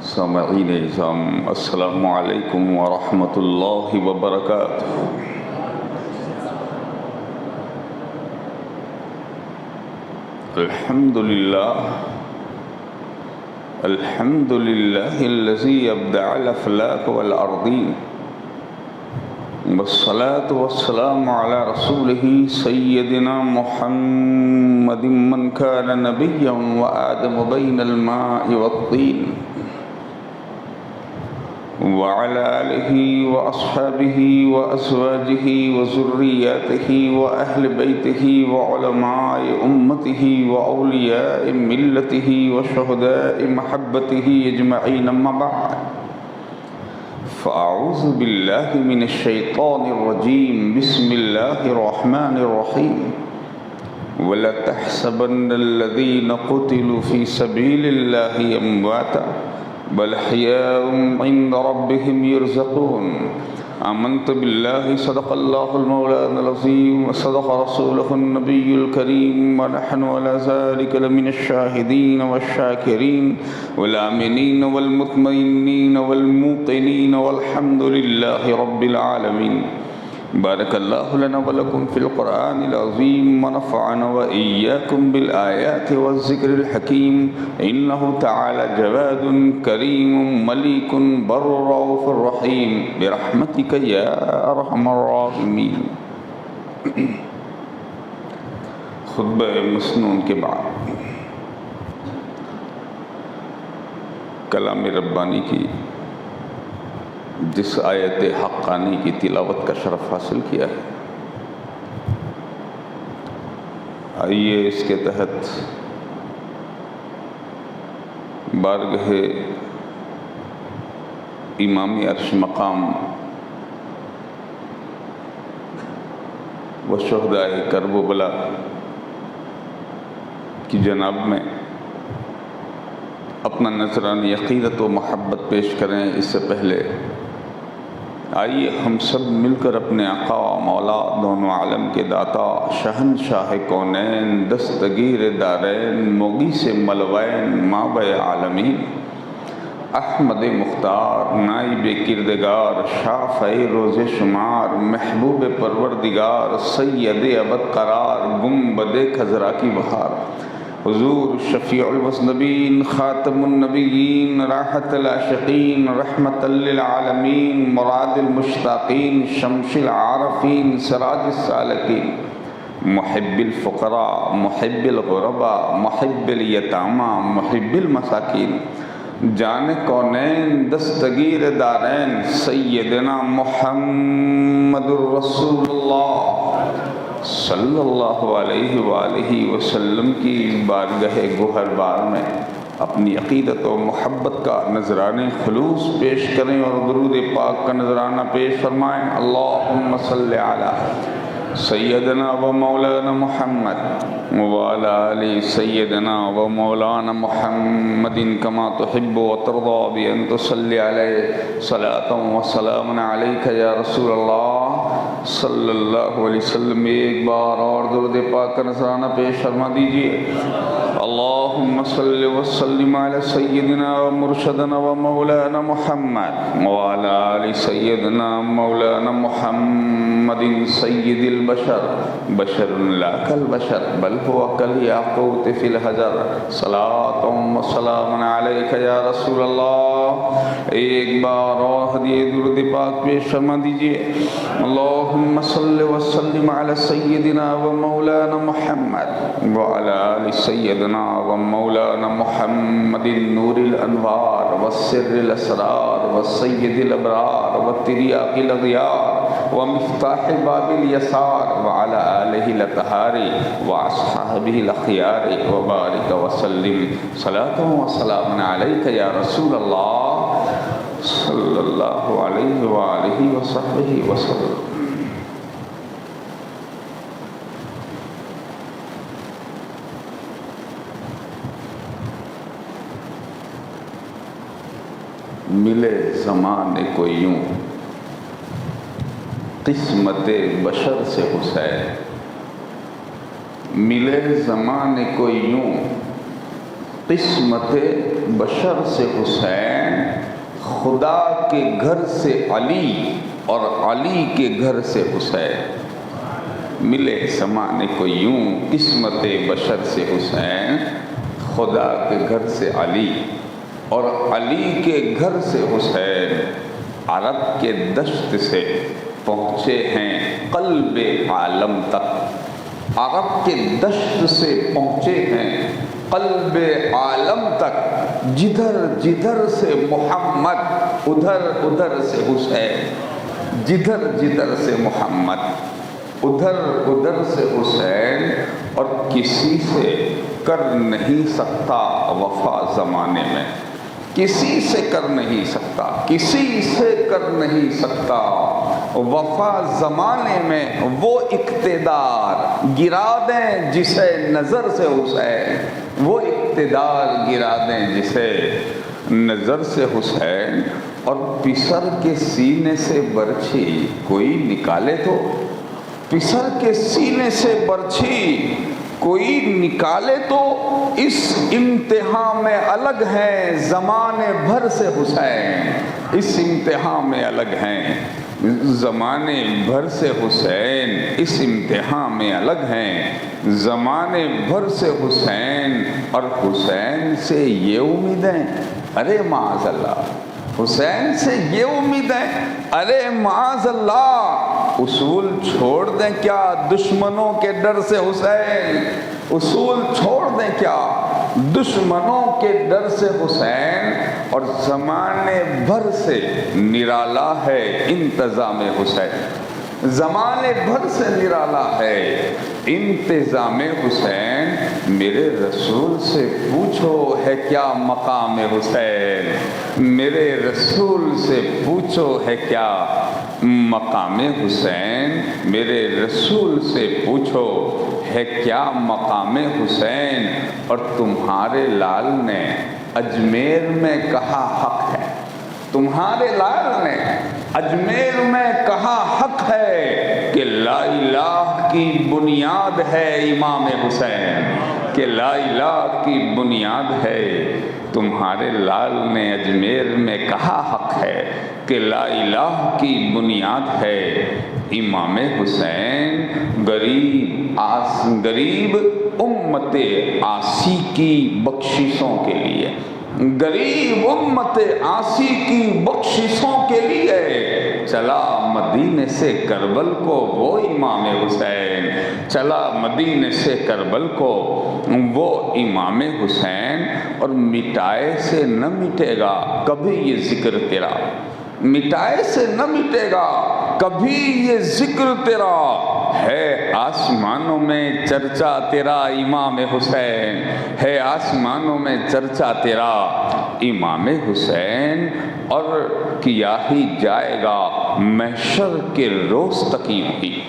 سامعین اعظام، السلام علیکم ورحمۃ اللہ وبرکاتہ۔ الحمد للہ الذی ابدع الافلاک والارضین، والصلاة والسلام علی رسولہ سیدنا محمد من کان نبیا وآدم بین الماء والطین، وعلى آلہ وأصحابہ وأزواجہ وذریاتہ وأہل بیتہ وعلماء امتہ وأولیاء ملتہ وشہداء محبتہ اجمعین، اما بعد فأعوذ باللہ من الشیطان الرجیم، بسم اللہ الرحمن الرحیم۔ ولا تحسبن الذین قتلوا فی سبیل اللہ امواتا بل احیاء عند ربهم يرزقون۔ آمنت باللہ، صدق اللہ المولانا العظیم، وصدق رسولہ النبی الکریم، ونحن على ذلك لمن الشاہدین والشاکرین والآمنین والمطمئنین والموقنین، والحمد للہ رب العالمین۔ بارک اللہ لنا ولکم فی القرآن العظیم، ونفعنا وإیاکم بالآیات والذکر الحکیم، انہ تعالی جواد کریم ملیک بر رؤوف الرحیم، برحمتک یا ارحم الراحمین۔ خطبہ مسنون کے بعد کلام ربانی کی جس آیت حقانی کی تلاوت کا شرف حاصل کیا ہے، آئیے اس کے تحت بارگاہ امام عرش مقام و شہداء کرب و بلا کی جناب میں اپنا نذرانہ عقیدت و محبت پیش کریں۔ اس سے پہلے آئیے ہم سب مل کر اپنے آقا و مولا، دونوں عالم کے داتا، شہنشاہ کونین، دستگیر دارین، مغیث ملوین، مابع عالمین، احمد مختار، نائب کردگار، شافع روز شمار، محبوب پروردگار، سید ابد قرار، گنبد خضرا کی بہار، حضور شفیع المذنبین، خاتم النبیین، راحت العاشقین، رحمت للعالمین، مراد المشتاقین، شمس العارفین، سراج السالکین، محب الفقراء، محب الغرباء، محب الیتامى، محب المساکین، جان کونین، دستگیر دارین، سیدنا محمد الرسول اللہ صلی اللہ علیہ وآلہ وسلم کی بارگاہ گوہر بار میں اپنی عقیدت و محبت کا نذرانہ خلوص پیش کریں اور درود پاک کا نذرانہ پیش فرمائیں۔ اللہم صلی علی سیدنا و مولانا محمد وعلی آل سیدنا و مولانا محمد کما تحب و ترضى بأن تصلی علیہ صلاۃ و سلام علیک یا رسول اللہ صلی اللہ علیہ وسلم۔ ایک بار اور درود پاک کا نذرانہ پیش فرما دیجئے۔ اللہم صلی وسلم علی سیدنا و مرشدنا و مولانا محمد وعلی آل سیدنا مولانا محمد سید البشر، بشر لا کالبشر بل هو کالیاقوت فی الحجر، صلاۃ و سلام علیک یا رسول اللہ۔ ایک بار اور ہدیہ درود پاک پیش فرما دیجئے۔ اللہم صلی وسلم علی سیدنا و مولانا محمد وعلی آل سیدنا و مولانا محمد نور الانوار والسر الاسرار والسید الابرار والتریاق الاغیار ومفتاح باب الیسار وعلی آلہ الاطہار واصحابہ الاخیار وبارک وسلم، صلاۃ و سلام علیک یا رسول اللہ صلی اللہ علیہ وآلہ وصحبہ وسلم۔ ملے زمانے کو یوں قسمت بشر سے حسین، ملے زمانے کو یوں قسمت بشر سے حسین، خدا کے گھر سے علی اور علی کے گھر سے حسین، ملے زمانے کو یوں قسمت بشر سے حسین، خدا کے گھر سے علی اور علی کے گھر سے حسین، عرب کے دشت سے پہنچے ہیں قلب عالم تک، عرب کے دشت سے پہنچے ہیں قلب عالم تک، جدھر جدھر سے محمد ادھر ادھر سے حسین، جدھر جدھر سے محمد ادھر ادھر سے حسین، اور کسی سے کر نہیں سکتا وفا زمانے میں، کسی سے کر نہیں سکتا، کسی سے کر نہیں سکتا وفا زمانے میں، وہ اقتدار گرا دیں جسے نظر سے حسین، وہ اقتدار گرا دیں جسے نظر سے حسین، اور پسر کے سینے سے برچھی کوئی نکالے تو، پسر کے سینے سے برچھی کوئی نکالے تو، اس امتحان میں الگ ہیں زمانے بھر سے حسین، اس امتحان میں الگ ہیں زمانے بھر سے حسین، اس امتحان میں الگ ہیں زمانے بھر سے حسین، اور حسین سے یہ امیدیں ارے معاذ اللہ، حسین سے یہ امیدیں ارے معاذ اللہ، اصول چھوڑ دیں کیا دشمنوں کے ڈر سے حسین، اصول چھوڑ دیں کیا دشمنوں کے ڈر سے حسین، اور زمانے بھر سے نرالا ہے انتظام حسین، زمانے بھر سے نرالا ہے انتظام حسین، میرے رسول سے پوچھو ہے کیا مقام حسین، میرے رسول سے پوچھو ہے کیا مقام حسین، میرے رسول سے پوچھو ہے کیا مقام حسین، اور تمہارے لال نے اجمیر میں کہا حق ہے، تمہارے لال نے اجمیر میں کہا حق ہے کہ لا الہ کی بنیاد ہے امام حسین، کہ لا الہ کی بنیاد ہے، تمہارے لال نے اجمیر میں کہا حق ہے کہ لا الہ کی بنیاد ہے امام حسین، غریب امت عاصی کی بخششوں کے لیے، غریب امت عاصی کی بخششوں کے لیے چلا مدینے سے کربل کو وہ امام حسین، چلا مدینے سے کربل کو وہ امام حسین، اور مٹائے سے نہ مٹے گا کبھی یہ ذکر تیرا، مٹائے سے نہ مٹے گا کبھی یہ ذکر تیرا، ہے آسمانوں میں چرچا تیرا امام حسین، ہے آسمانوں میں چرچا تیرا امام حسین، اور کیا ہی جائے گا محشر کے روز تک یوں ہی،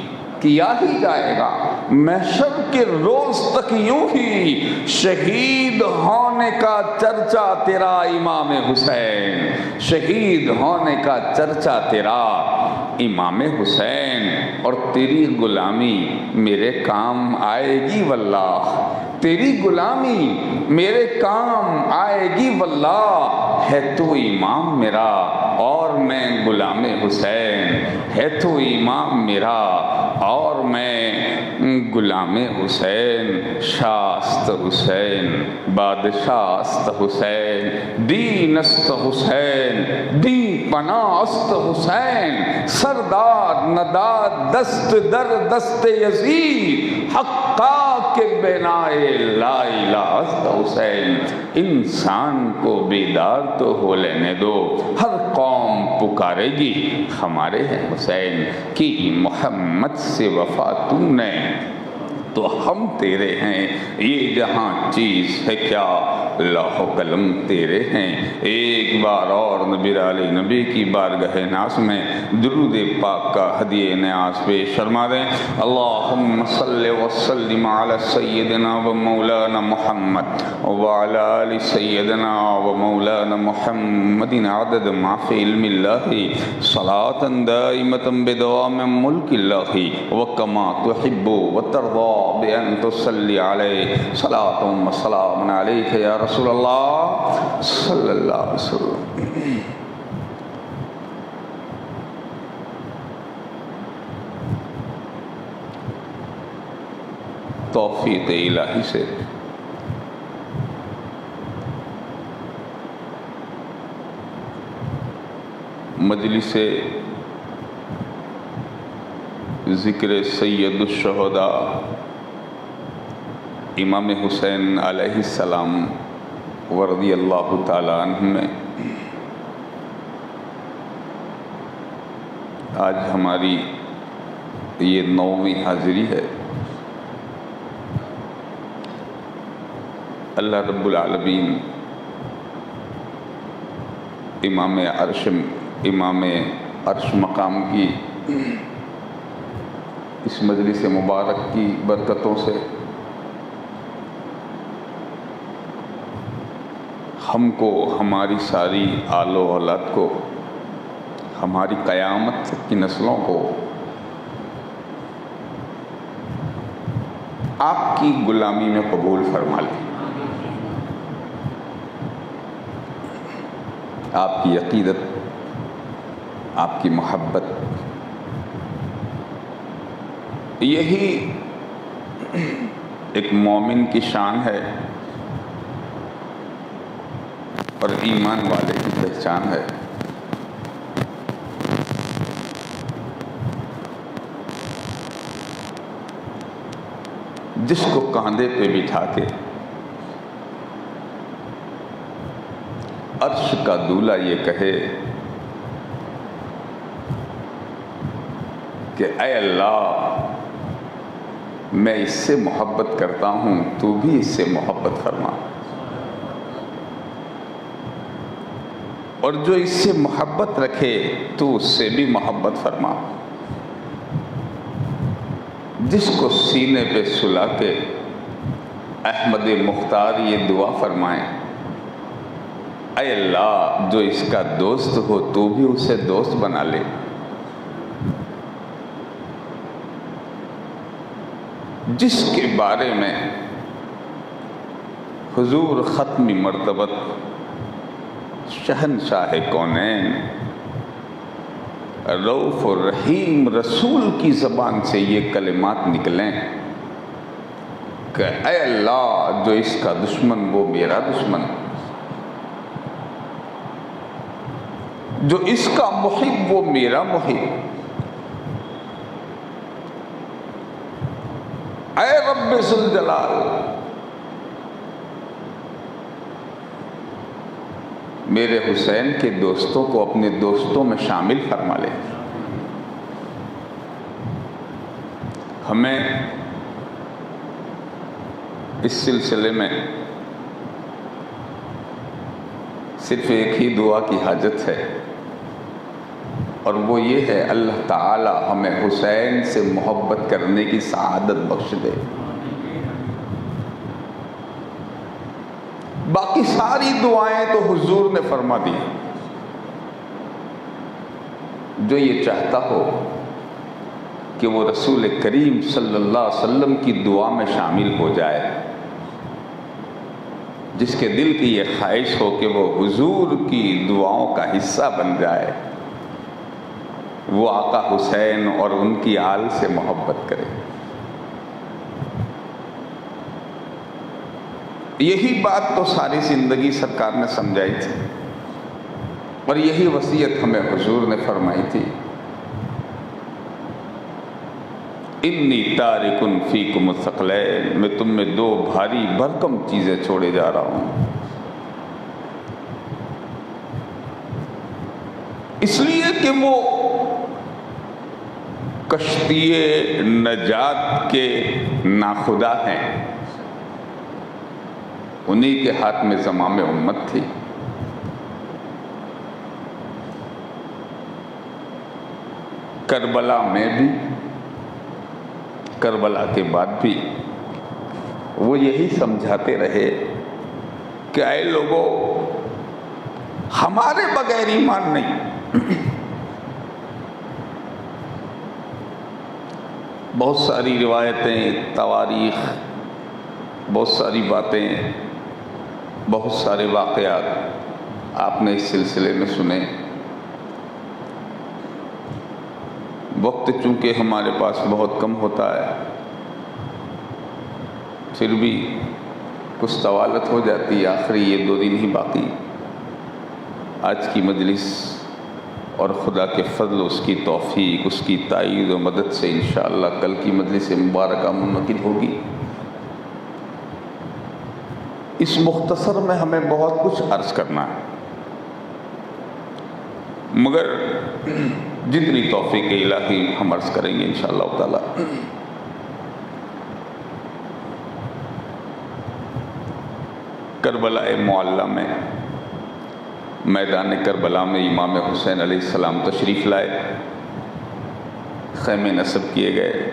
کیا ہی جائے گا محشر کے روز تک یوں ہی، شہید ہونے کا چرچا تیرا امام حسین، شہید ہونے کا چرچا تیرا امام حسین، اور تیری غلامی میرے کام آئے گی واللہ، تیری غلامی میرے کام آئے گی واللہ، ہے تو امام میرا اور میں غلام حسین، ہے تو امام میرا اور میں غلام حسین، شاست حسین، بادشاہ است حسین، دین است حسین، دین پناہ است حسین، سردار نداد دست در دست یزید، حقا کے بنائے لا الہ است حسین، انسان کو بیدار تو ہو لینے دو، ہر قوم پکارے گی ہمارے ہیں حسین، کی محمد سے وفا تم نے تو ہم تیرے ہیں، یہ جہاں چیز ہے کیا لوح و قلم تیرے ہیں۔ ایک بار اور نبی علی نبی کی بارگاہ ناز میں درود پاک کا ہدیہ نیاز پیش فرما دیں۔ اللہم صلی وسلم علی سیدنا و مولانا محمد وعلی آل سیدنا و مولانا محمد عدد ما فی علم اللہ صلاة دائمة بدوام ملک اللہ وکما تحب وترضى بأن تصلی علیہ صلاۃ و سلام علیک یا رسول اللہ صلی اللہ علیہ وسلم۔ توفیق الہی سے مجلس ذکر سید الشہداء امام حسین علیہ السلام ورضی اللہ تعالی عنہ میں آج ہماری یہ 9ویں حاضری ہے۔ اللہ رب العالمین امام عرش مقام کی اس مجلس مبارک کی برکتوں سے ہم کو، ہماری ساری آل و اولاد کو، ہماری قیامت تک کی نسلوں کو آپ کی غلامی میں قبول فرما لے۔ آپ کی عقیدت، آپ کی محبت، یہی ایک مومن کی شان ہے اور ایمان والے کی پہچان ہے۔ جس کو کاندھے پہ بٹھا کے عرش کا دولہ یہ کہے کہ اے اللہ میں اس سے محبت کرتا ہوں، تو بھی اس سے محبت فرما، اور جو اس سے محبت رکھے تو اس سے بھی محبت فرما۔ جس کو سینے پہ سلا کے احمد مختار یہ دعا فرمائیں، اے اللہ جو اس کا دوست ہو تو بھی اسے دوست بنا لے۔ جس کے بارے میں حضور ختم مرتبت شہنشاہ کونین رؤوف الرحیم رسول کی زبان سے یہ کلمات نکلیں کہ اے اللہ جو اس کا دشمن وہ میرا دشمن، جو اس کا محب وہ میرا محب، اے رب ذوالجلال میرے حسین کے دوستوں کو اپنے دوستوں میں شامل فرما لے۔ ہمیں اس سلسلے میں صرف ایک ہی دعا کی حاجت ہے، اور وہ یہ ہے اللہ تعالی ہمیں حسین سے محبت کرنے کی سعادت بخش دے۔ باقی ساری دعائیں تو حضور نے فرما دی۔ جو یہ چاہتا ہو کہ وہ رسول کریم صلی اللہ علیہ وسلم کی دعا میں شامل ہو جائے، جس کے دل کی یہ خواہش ہو کہ وہ حضور کی دعاؤں کا حصہ بن جائے، وہ آقا حسین اور ان کی آل سے محبت کرے۔ یہی بات تو ساری زندگی سرکار نے سمجھائی تھی، اور یہی وصیت ہمیں حضور نے فرمائی تھی، انی تارک فیکم الثقلین، میں تم میں دو بھاری بھرکم چیزیں چھوڑے جا رہا ہوں۔ اس لیے کہ وہ کشتی نجات کے ناخدا ہیں، انہی کے ہاتھ میں زمام امت تھی۔ کربلا میں بھی، کربلا کے بعد بھی وہ یہی سمجھاتے رہے کہ اے لوگوں ہمارے بغیر ایمان نہیں۔ بہت ساری روایتیں، تواریخ، بہت ساری باتیں، بہت سارے واقعات آپ نے اس سلسلے میں سنے۔ وقت چونکہ ہمارے پاس بہت کم ہوتا ہے، پھر بھی کچھ طوالت ہو جاتی ہے، آخری یہ 2 دن ہی باقی۔ آج کی مجلس اور خدا کے فضل، اس کی توفیق، اس کی تائید و مدد سے انشاءاللہ کل کی مجلس مبارکہ منعقد ہوگی۔ اس مختصر میں ہمیں بہت کچھ عرض کرنا ہے، مگر جتنی توفیق الہی ہم عرض کریں گے انشاءاللہ تعالی۔ کربلا معلی میں، میدان کربلا میں امام حسین علیہ السلام تشریف لائے، خیمے نصب کیے گئے۔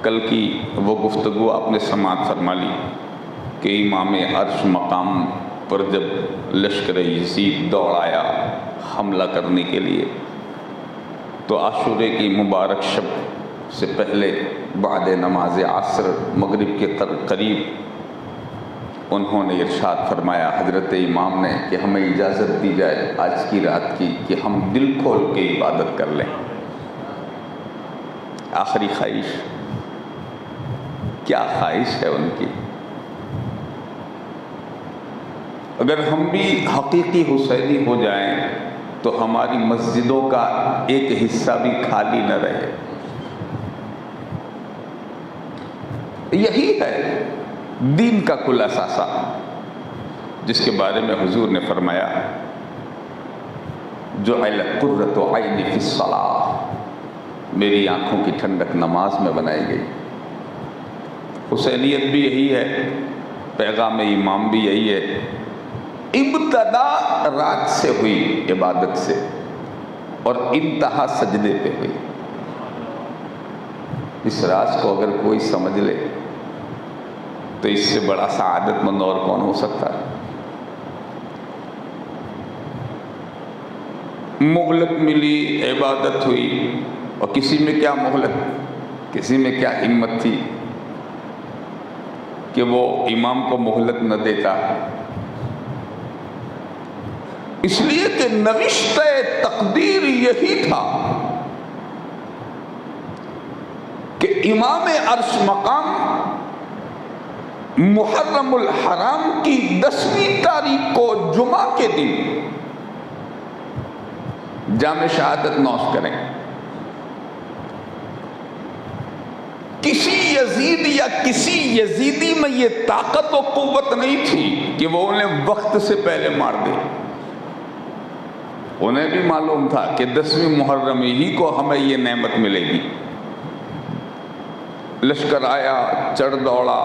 کل کی وہ گفتگو آپ نے سماعت فرما لی کہ امام عرش مقام پر جب لشکر یزید دوڑ آیا حملہ کرنے کے لیے، تو عاشورے کی مبارک شب سے پہلے بعد نماز عصر مغرب کے قریب انہوں نے ارشاد فرمایا، حضرت امام نے، کہ ہمیں اجازت دی جائے آج کی رات کی کہ ہم دل کھول کے عبادت کر لیں۔ آخری خواہش، کیا خواہش ہے ان کی؟ اگر ہم بھی حقیقی حسینی ہو جائیں تو ہماری مسجدوں کا ایک حصہ بھی خالی نہ رہے۔ یہی ہے دین کا کل اثاثہ، جس کے بارے میں حضور نے فرمایا، جعلت قرۃ عینی فی الصلاۃ، میری آنکھوں کی ٹھنڈک نماز میں بنائی گئی۔ حسینیت بھی یہی ہے، پیغام امام بھی یہی ہے۔ ابتدا رات سے ہوئی، عبادت سے، اور انتہا سجدے پہ ہوئی۔ اس راز کو اگر کوئی سمجھ لے تو اس سے بڑا سعادت مند اور کون ہو سکتا ہے؟ مہلت ملی، عبادت ہوئی، اور کسی میں کیا مہلت، کسی میں کیا ہمت تھی کہ وہ امام کو مہلت نہ دیتا۔ اس لیے کہ نوشتہ تقدیر یہی تھا کہ امام عرش مقام محرم الحرام کی 10ویں تاریخ کو جمعہ کے دن جام شہادت نوش کریں۔ کسی یزید یا کسی یزیدی میں یہ طاقت و قوت نہیں تھی کہ وہ انہیں وقت سے پہلے مار دے۔ انہیں بھی معلوم تھا کہ 10ویں محرم ہی کو ہمیں یہ نعمت ملے گی۔ لشکر آیا، چڑھ دوڑا،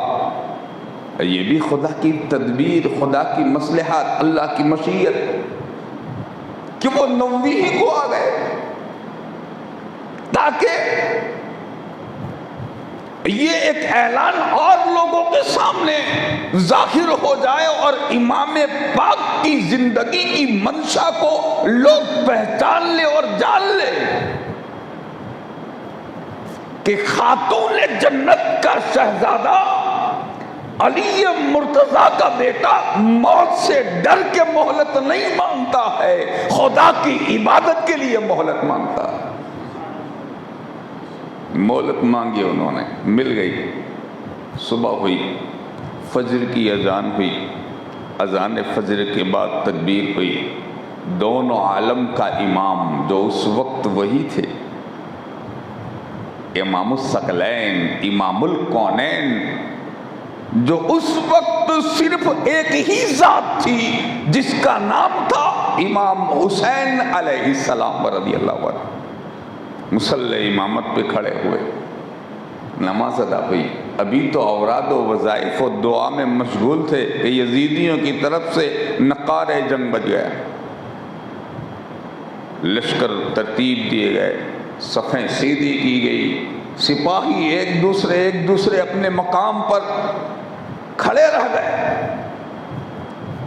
یہ بھی خدا کی تدبیر، خدا کی مصلحت، اللہ کی مشیت کہ وہ 9ویں ہی کو آ گئے، تاکہ یہ ایک اعلان اور لوگوں کے سامنے ظاہر ہو جائے اور امام پاک کی زندگی کی منشا کو لوگ پہچان لے اور جان لے کہ خاتون جنت کا شہزادہ علی مرتضیٰ کا بیٹا موت سے ڈر کے مہلت نہیں مانگتا ہے، خدا کی عبادت کے لیے مہلت مانگتا ہے۔ مہلت مانگی انہوں نے، مل گئی۔ صبح ہوئی، فجر کی اذان ہوئی، اذان فجر کے بعد تکبیر ہوئی۔ دونوں عالم کا امام جو اس وقت وہی تھے، امام الثقلین، امام الکونین، جو اس وقت صرف ایک ہی ذات تھی جس کا نام تھا امام حسین علیہ السلام رضی اللہ عنہ، مصلی امامت پہ کھڑے ہوئے، نماز ادا ہوئی۔ ابھی تو اوراد و وظائف و دعا میں مشغول تھے کہ یزیدیوں کی طرف سے نقار جنگ بج گیا۔ لشکر ترتیب دیے گئے، صفیں سیدھی کی گئی، سپاہی ایک دوسرے اپنے مقام پر کھڑے رہ گئے۔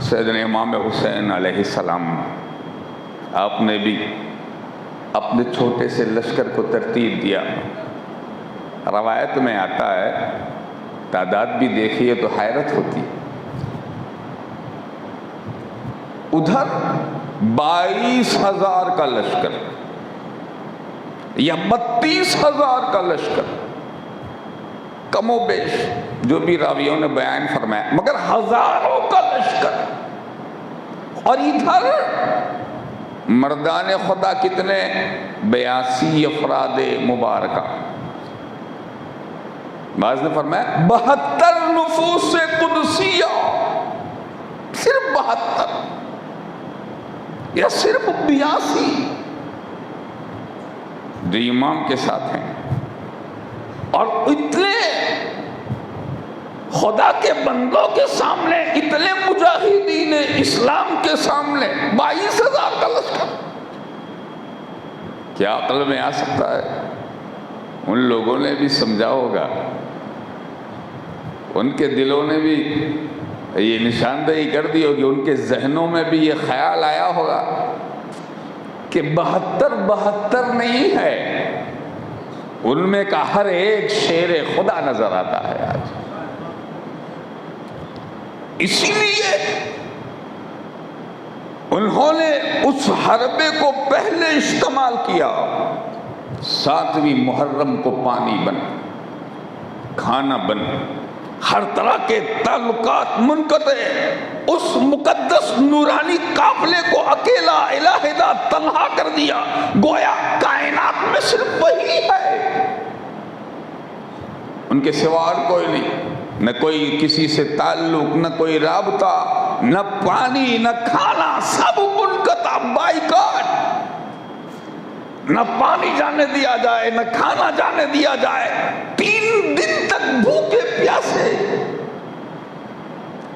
سیدنا امام حسین علیہ السلام، آپ نے بھی اپنے چھوٹے سے لشکر کو ترتیب دیا، روایت میں آتا ہے، تعداد بھی دیکھیے تو حیرت ہوتی، ادھر 22,000 کا لشکر یا 32,000 کا لشکر، کم و بیش جو بھی راویوں نے بیان فرمایا، مگر ہزاروں کا لشکر، اور ادھر مردان خدا کتنے؟ 82 افراد مبارکہ۔ بعض نے فرمایا 72 نفوس قدسیہ، صرف 72 یا صرف 82 جو امام کے ساتھ ہیں، اور اتنے خدا کے بندوں کے سامنے، اتنے مجاہدین اسلام کے سامنے 22,000 کا لشکر، کیا عقل میں آ سکتا ہے؟ ان لوگوں نے بھی سمجھا ہوگا، ان کے دلوں نے بھی یہ نشاندہی کر دی ہوگی، ان کے ذہنوں میں بھی یہ خیال آیا ہوگا کہ 72 نہیں ہے، ان میں کا ہر ایک شیر خدا نظر آتا ہے آج۔ اسی لیے انہوں نے اس حربے کو پہلے استعمال کیا، 7ویں محرم کو پانی بن، کھانا بن، ہر طرح کے تعلقات منقطع، اس مقدس نورانی قافلے کو اکیلا علیحدہ تنہا کر دیا، گویا کائنات میں صرف وہی ہے، ان کے سوا اور کوئی نہیں، نہ کوئی کسی سے تعلق، نہ کوئی رابطہ، نہ پانی، نہ کھانا، سب منقطع، بائیکاٹ، نہ پانی جانے دیا جائے، نہ کھانا جانے دیا جائے، 3 دن تک بھوکے پیاسے،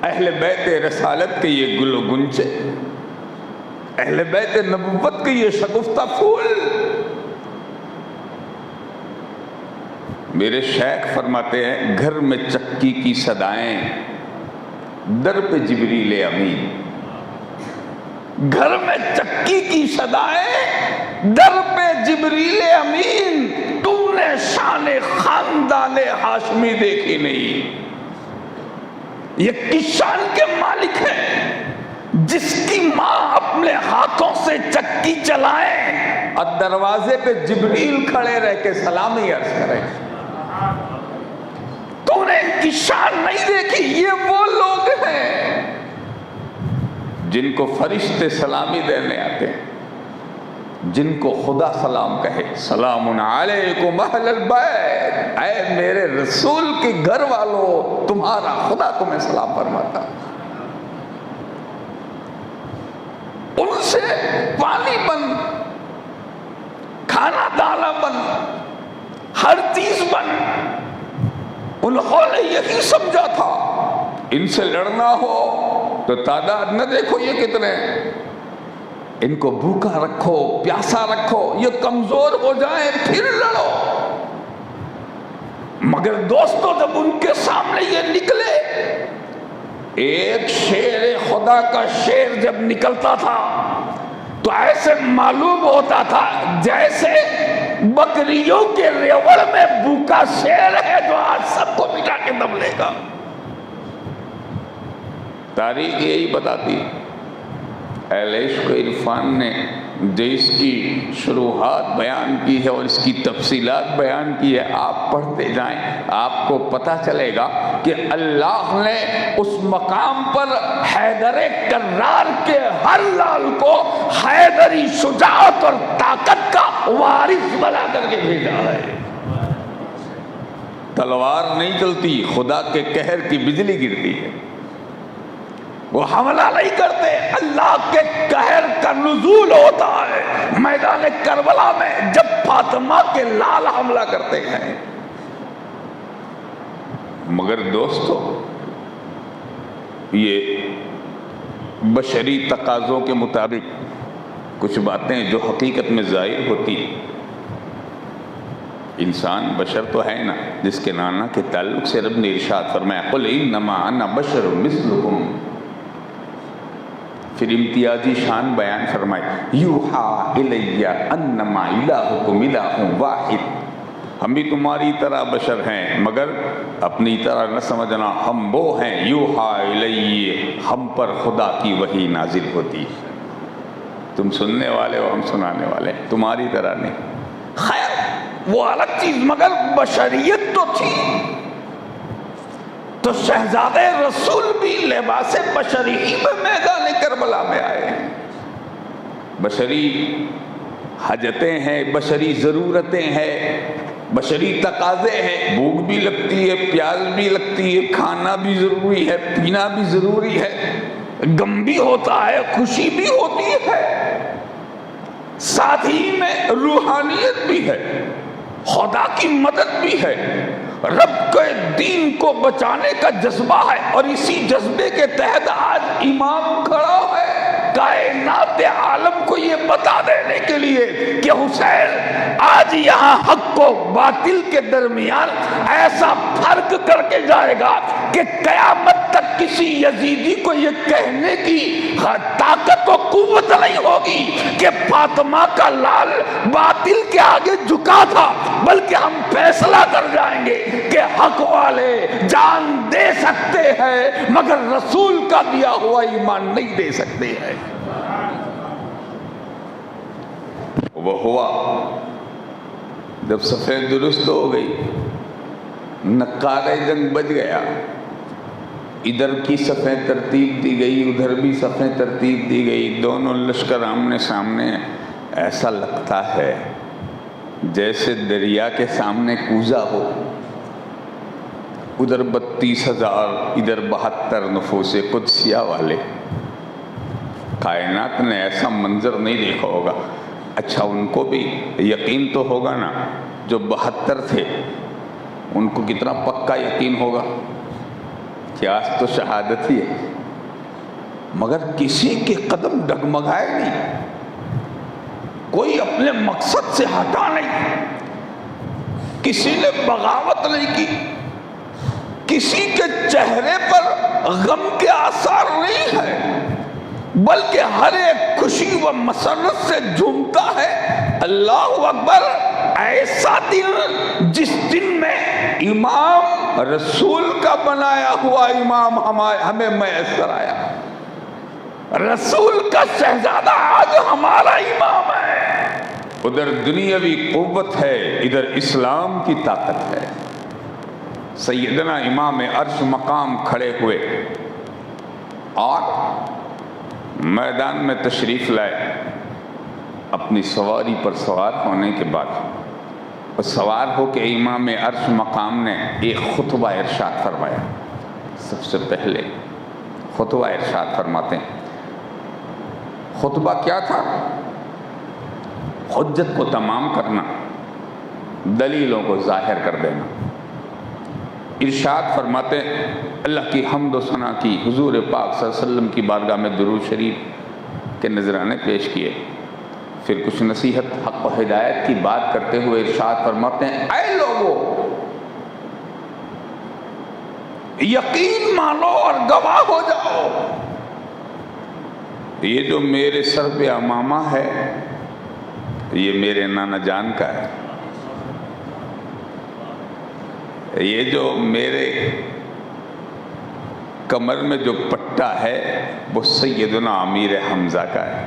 اہل بیت رسالت کے یہ گل و گنچے، اہل بیت نبوت کے یہ شگفتہ پھول۔ میرے شیخ فرماتے ہیں، گھر میں چکی کی صدائیں، در پہ جبریل امین، گھر میں چکی کی صدائیں، در پہ جبریل امین، تم نے شان خاندان ہاشمی دیکھی نہیں۔ یہ کس شان کے مالک ہیں جس کی ماں اپنے ہاتھوں سے چکی چلائیں اور دروازے پہ جبریل کھڑے رہ کے سلامی عرض کریں؟ تو نے ان کی شان نہیں دیکھی؟ یہ وہ لوگ ہیں جن کو فرشتے سلامی دینے آتے ہیں، جن کو خدا سلام کہے، سلام علیکم اہل البیت، اے میرے رسول کے گھر والوں، تمہارا خدا تمہیں سلام فرماتا۔ ان سے پانی بن، کھانا دانا بن، ہر چیز بن، انہوں نے یہی سمجھا تھا ان سے لڑنا ہو تو تعداد نہ دیکھو یہ کتنے، ان کو بھوکا رکھو، پیاسا رکھو، یہ کمزور ہو جائیں پھر لڑو۔ مگر دوستو جب ان کے سامنے یہ نکلے، ایک شیر خدا کا شیر جب نکلتا تھا تو ایسے معلوم ہوتا تھا جیسے بکریوں کے ریوڑ میں بھوکا شیر ہے جو آج سب کو مٹا کے دم لے گا۔ تاریخ یہی بتاتی، اہل عشق و عرفان نے جو اس کی شروحات بیان کی ہے اور اس کی تفصیلات بیان کی ہے، آپ پڑھتے جائیں، آپ کو پتہ چلے گا کہ اللہ نے اس مقام پر حیدر کرار کے ہر لال کو حیدری شجاعت اور طاقت کا وارث بنا کر کے بھیجا ہے۔ تلوار نہیں چلتی، خدا کے قہر کی بجلی گرتی ہے، وہ حملہ نہیں کرتے، اللہ کے قہر کا نزول ہوتا ہے میدان کربلا میں جب فاطمہ کے لال حملہ کرتے ہیں۔ مگر دوستو، یہ بشری تقاضوں کے مطابق کچھ باتیں جو حقیقت میں ظاہر ہوتی، انسان بشر تو ہے نا، جس کے نانا کے تعلق سے رب نے ارشاد فرمایا قل انما انا بشر مثلکم، پھر امتیازی شان بیان فرمائی یوحا الی انما الہکم الہ واحد، ہم بھی تمہاری طرح بشر ہیں مگر اپنی طرح نہ سمجھنا، ہم وہ ہیں یوحا الی، ہم پر خدا کی وحی نازل ہوتی، تم سننے والے ہو ہم سنانے والے، تمہاری طرح نہیں۔ خیر وہ الگ چیز، مگر بشریت تو تھی۔ تو شہزادے رسول بھی لباس بشری ہی میں میدان کربلا میں آئے ہیں۔ بشری حاجتیں ہیں، بشری ضرورتیں ہیں، بشری تقاضے ہیں، بھوک بھی لگتی ہے، پیاس بھی لگتی ہے، کھانا بھی ضروری ہے، پینا بھی ضروری ہے، غم بھی ہوتا ہے، خوشی بھی ہوتی ہے، ساتھ ہی میں روحانیت بھی ہے، خدا کی مدد بھی ہے، رب کے دین کو بچانے کا جذبہ ہے، اور اسی جذبے کے تحت آج امام کھڑا ہے کائنات عالم کو یہ بتا دینے کے لیے کہ حسین آج یہاں حق و باطل کے درمیان ایسا فرق کر کے جائے گا کہ قیامت تک کسی یزیدی کو یہ کہنے کی طاقت و قوت نہیں ہوگی کہ فاطمہ کا لال باطل کے آگے جھکا تھا، بلکہ ہم فیصلہ کر جائیں گے کہ حق والے جان دے سکتے ہیں مگر رسول کا دیا ہوا ایمان نہیں دے سکتے ہیں۔ وہ ہوا جب صفیں درست ہو گئی، نقار جنگ بج گیا، ادھر کی صفیں ترتیب دی گئی، ادھر بھی صفیں ترتیب دی گئی، دونوں لشکر آمنے سامنے، ایسا لگتا ہے جیسے دریا کے سامنے کوزہ ہو، ادھر 32,000 ادھر 72 نفوس قدسیہ والے۔ کائنات نے ایسا منظر نہیں دیکھا ہوگا۔ اچھا ان کو بھی یقین تو ہوگا نا، جو 72 تھے ان کو کتنا پکا یقین ہوگا کہ آج تو شہادت ہی ہے، مگر کسی کے قدم ڈگمگائے نہیں، کوئی اپنے مقصد سے ہٹا نہیں، کسی نے بغاوت نہیں کی، کسی کے چہرے پر غم کے آثار نہیں ہے، بلکہ ہر ایک خوشی و مسرت سے جھومتا ہے۔ اللہ اکبر! ایسا دن جس دن میں امام رسول کا بنایا ہوا امام ہمیں میسر آیا، رسول کا شہزادہ آج ہمارا امام ہے۔ ادھر دنیاوی قوت ہے، ادھر اسلام کی طاقت ہے۔ سیدنا امام عرش مقام کھڑے ہوئے اور میدان میں تشریف لائے، اپنی سواری پر سوار ہونے کے بعد اور سوار ہو کے امام عرش مقام نے ایک خطبہ ارشاد فرمایا۔ سب سے پہلے خطبہ ارشاد فرماتے ہیں۔ خطبہ کیا تھا؟ حجت کو تمام کرنا، دلیلوں کو ظاہر کر دینا۔ ارشاد فرماتے ہیں، اللہ کی حمد و ثنا کی، حضور پاک صلی اللہ علیہ وسلم کی بارگاہ میں درود شریف کے نذرانے پیش کیے، پھر کچھ نصیحت حق و ہدایت کی بات کرتے ہوئے ارشاد فرماتے ہیں، اے لوگو یقین مانو اور گواہ ہو جاؤ، یہ جو میرے سر پہ امامہ ہے یہ میرے نانا جان کا ہے، یہ جو میرے کمر میں جو پٹا ہے وہ سیدنا امیر حمزہ کا ہے،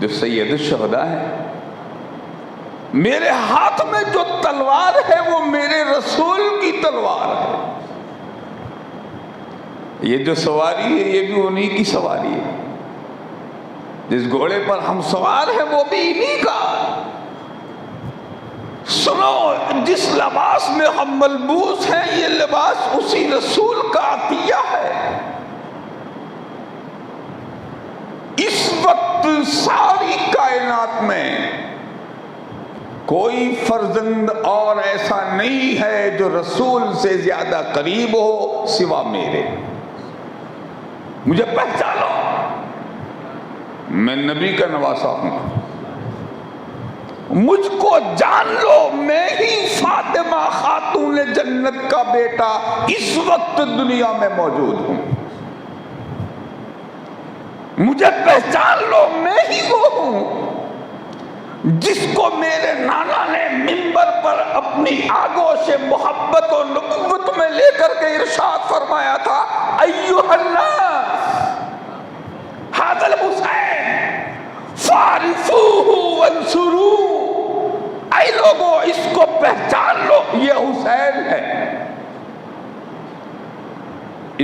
جو سید الشہداء ہے۔ میرے ہاتھ میں جو تلوار ہے وہ میرے رسول کی تلوار ہے، یہ جو سواری ہے یہ بھی انہی کی سواری ہے، جس گھوڑے پر ہم سوار ہیں وہ بھی انہی کا۔ سنو، جس لباس میں ہم ملبوس ہیں یہ لباس اسی رسول کا عطیہ ہے۔ اس وقت ساری کائنات میں کوئی فرزند اور ایسا نہیں ہے جو رسول سے زیادہ قریب ہو سوا میرے۔ مجھے پہچانو، میں نبی کا نواسا ہوں، مجھ کو جان لو، میں ہی فاطمہ خاتون جنت کا بیٹا اس وقت دنیا میں موجود ہوں، مجھے پہچان لو، میں ہی وہ ہوں جس کو میرے نانا نے منبر پر اپنی آگوش محبت و نبوت میں لے کر کے ارشاد فرمایا تھا، ایھا الناس ھذا الحسین فاعرفوہ وانصروہ، اے لوگوں اس کو پہچان لو، یہ حسین ہے،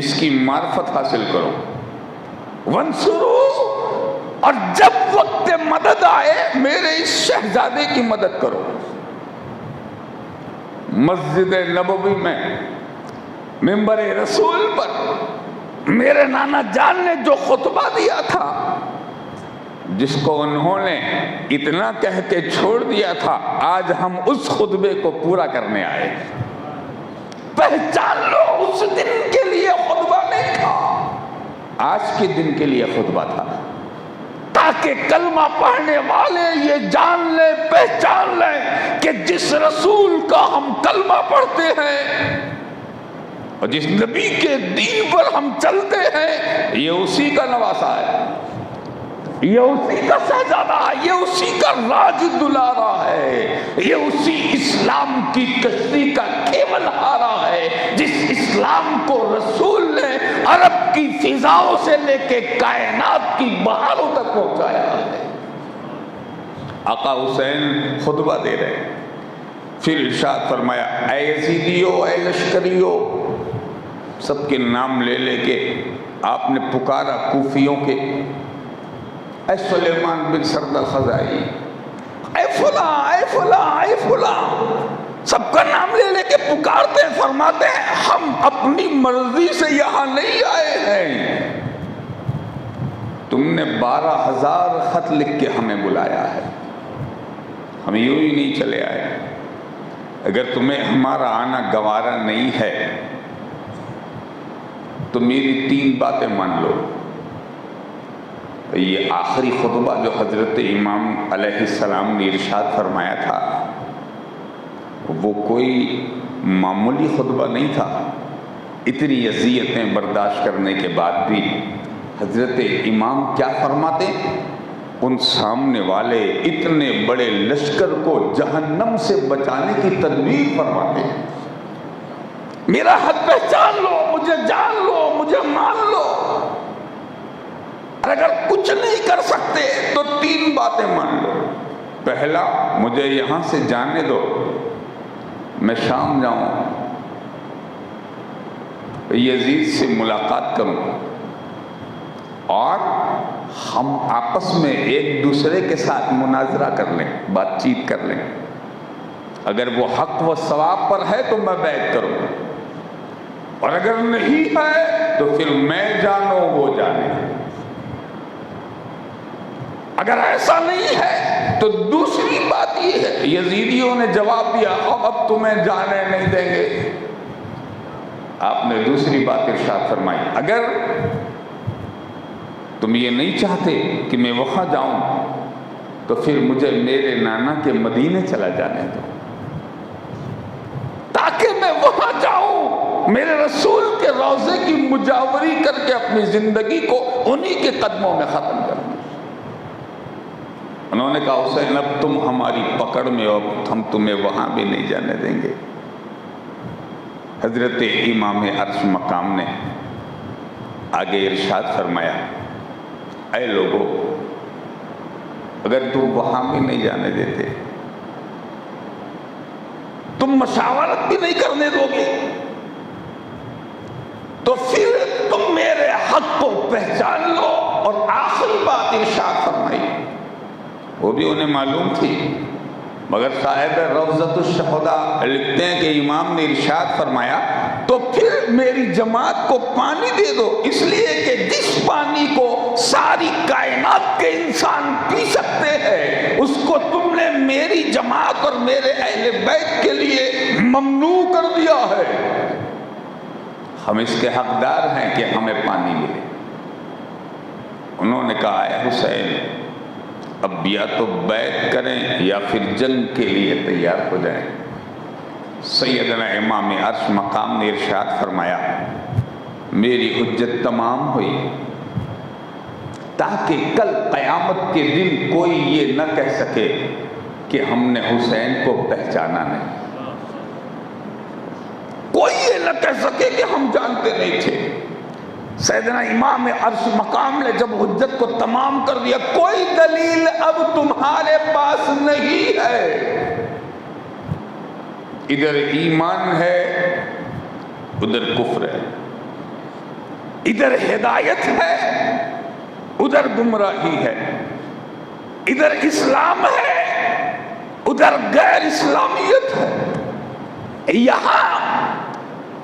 اس کی معرفت حاصل کرو، وانصروہ، اور جب وقت مدد آئے میرے اس شہزادے کی مدد کرو۔ مسجد نبوی میں منبر رسول پر میرے نانا جان نے جو خطبہ دیا تھا، جس کو انہوں نے اتنا کہہ کے چھوڑ دیا تھا، آج ہم اس خطبے کو پورا کرنے آئے۔ پہچان لو، اس دن کے لیے خطبہ نہیں تھا، آج کے دن کے لیے خطبہ تھا، تاکہ کلمہ پڑھنے والے یہ جان لیں، پہچان لیں کہ جس رسول کا ہم کلمہ پڑھتے ہیں اور جس نبی کے دین پر ہم چلتے ہیں، یہ اسی کا نواسہ ہے، یہ اسی کا شہزادہ ہے، یہ اسی کا راج دلارا ہے، یہ اسی اسلام کی کشتی کا کیول ہارا ہے، جس اسلام کو رسول نے عرب کی فضاؤں سے لے کے کائنات کی بہاروں تک پہنچایا ہے۔ آقا حسین خطبہ دے رہے ہیں، پھر ارشاد فرمایا، اے یزیدیو، اے لشکریو، سب کے نام لے لے کے آپ نے پکارا کوفیوں کے، اے سلیمان بن سرد الخزائی، اے فلاں، اے فلاں، اے فلاں، سب کا نام لے لے کے پکارتے ہیں، فرماتے ہیں ہم اپنی مرضی سے یہاں نہیں آئے ہیں، تم نے 12,000 خط لکھ کے ہمیں بلایا ہے، ہم یوں ہی نہیں چلے آئے، اگر تمہیں ہمارا آنا گوارا نہیں ہے تو میری 3 باتیں مان لو۔ یہ آخری خطبہ جو حضرت امام علیہ السلام نے ارشاد فرمایا تھا، وہ کوئی معمولی خطبہ نہیں تھا۔ اتنی اذیتیں برداشت کرنے کے بعد بھی حضرت امام کیا فرماتے؟ ان سامنے والے اتنے بڑے لشکر کو جہنم سے بچانے کی تدبیر فرماتے ہیں، میرا حق پہچان لو، مجھے جان لو، مجھے مان لو، اور اگر کچھ نہیں کر سکتے تو 3 باتیں مان لو۔ پہلا، مجھے یہاں سے جانے دو، میں شام جاؤں، یزید سے ملاقات کروں، اور ہم آپس میں ایک دوسرے کے ساتھ مناظرہ کر لیں، بات چیت کر لیں، اگر وہ حق و ثواب پر ہے تو میں بیعت کروں، اور اگر نہیں ہے تو پھر میں جانوں وہ جانے۔ اگر ایسا نہیں ہے تو دوسری بات یہ ہے، یزیدیوں نے جواب دیا اب تمہیں جانے نہیں دیں گے۔ آپ نے دوسری بات ارشاد فرمائی، اگر تم یہ نہیں چاہتے کہ میں وہاں جاؤں تو پھر مجھے میرے نانا کے مدینے چلا جانے دو، تاکہ میں وہاں جاؤں، میرے رسول کے روضے کی مجاوری کر کے اپنی زندگی کو انہی کے قدموں میں ختم کر دوں۔ انہوں نے کہا حسین اب تم ہماری پکڑ میں ہو، ہم تمہیں وہاں بھی نہیں جانے دیں گے۔ حضرت امام عرش مقام نے آگے ارشاد فرمایا، اے لوگوں، اگر تم وہاں بھی نہیں جانے دیتے، تم مشاورت بھی نہیں کرنے دو گے، تو پھر تم میرے حق کو پہچان لو۔ اور آخری بات ارشاد فرمائی، وہ بھی انہیں معلوم تھی، مگر صاحب روضۃ الشہداء لکھتے ہیں کہ امام نے ارشاد فرمایا تو پھر میری جماعت کو پانی دے دو، اس لیے کہ جس پانی کو ساری کائنات کے انسان پی سکتے ہیں، اس کو تم نے میری جماعت اور میرے اہل بیت کے لیے ممنوع کر دیا ہے۔ ہم اس کے حقدار ہیں کہ ہمیں پانی ملے۔ انہوں نے کہا اے حسین، اب یا تو بیعت کریں یا پھر جنگ کے لیے تیار ہو جائیں۔ سیدنا امام عرش مقام نے ارشاد فرمایا، میری حجت تمام ہوئی تاکہ کل قیامت کے دن کوئی یہ نہ کہہ سکے کہ ہم نے حسین کو پہچانا نہیں. کوئی یہ نہ کہہ سکے کہ ہم جانتے نہیں تھے. سیدنا امام عرش مقام نے جب حجت کو تمام کر دیا، کوئی دلیل اب تمہارے پاس نہیں ہے. ادھر ایمان ہے، ادھر کفر ہے. ادھر ہدایت ہے، ادھر گمراہی ہے. ادھر اسلام ہے، ادھر غیر اسلامیت ہے. یہاں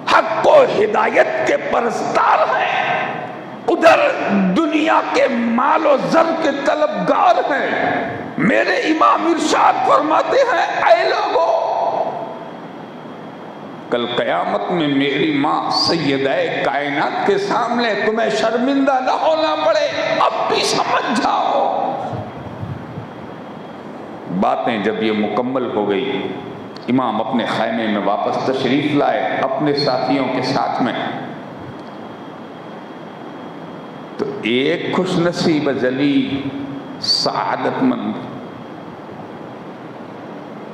حق و ہدایت کے پرستار ہیں، ادھر دنیا کے مال و زر کے طلبگار ہیں. میرے امام ارشاد فرماتے ہیں، اے لوگوں، کل قیامت میں میری ماں سیدہ کائنات کے سامنے تمہیں شرمندہ نہ ہونا پڑے، اب بھی سمجھ جاؤ. باتیں جب یہ مکمل ہو گئی، امام اپنے خیمے میں واپس تشریف لائے اپنے ساتھیوں کے ساتھ میں. تو ایک خوش نصیب ذلیل سعادت مند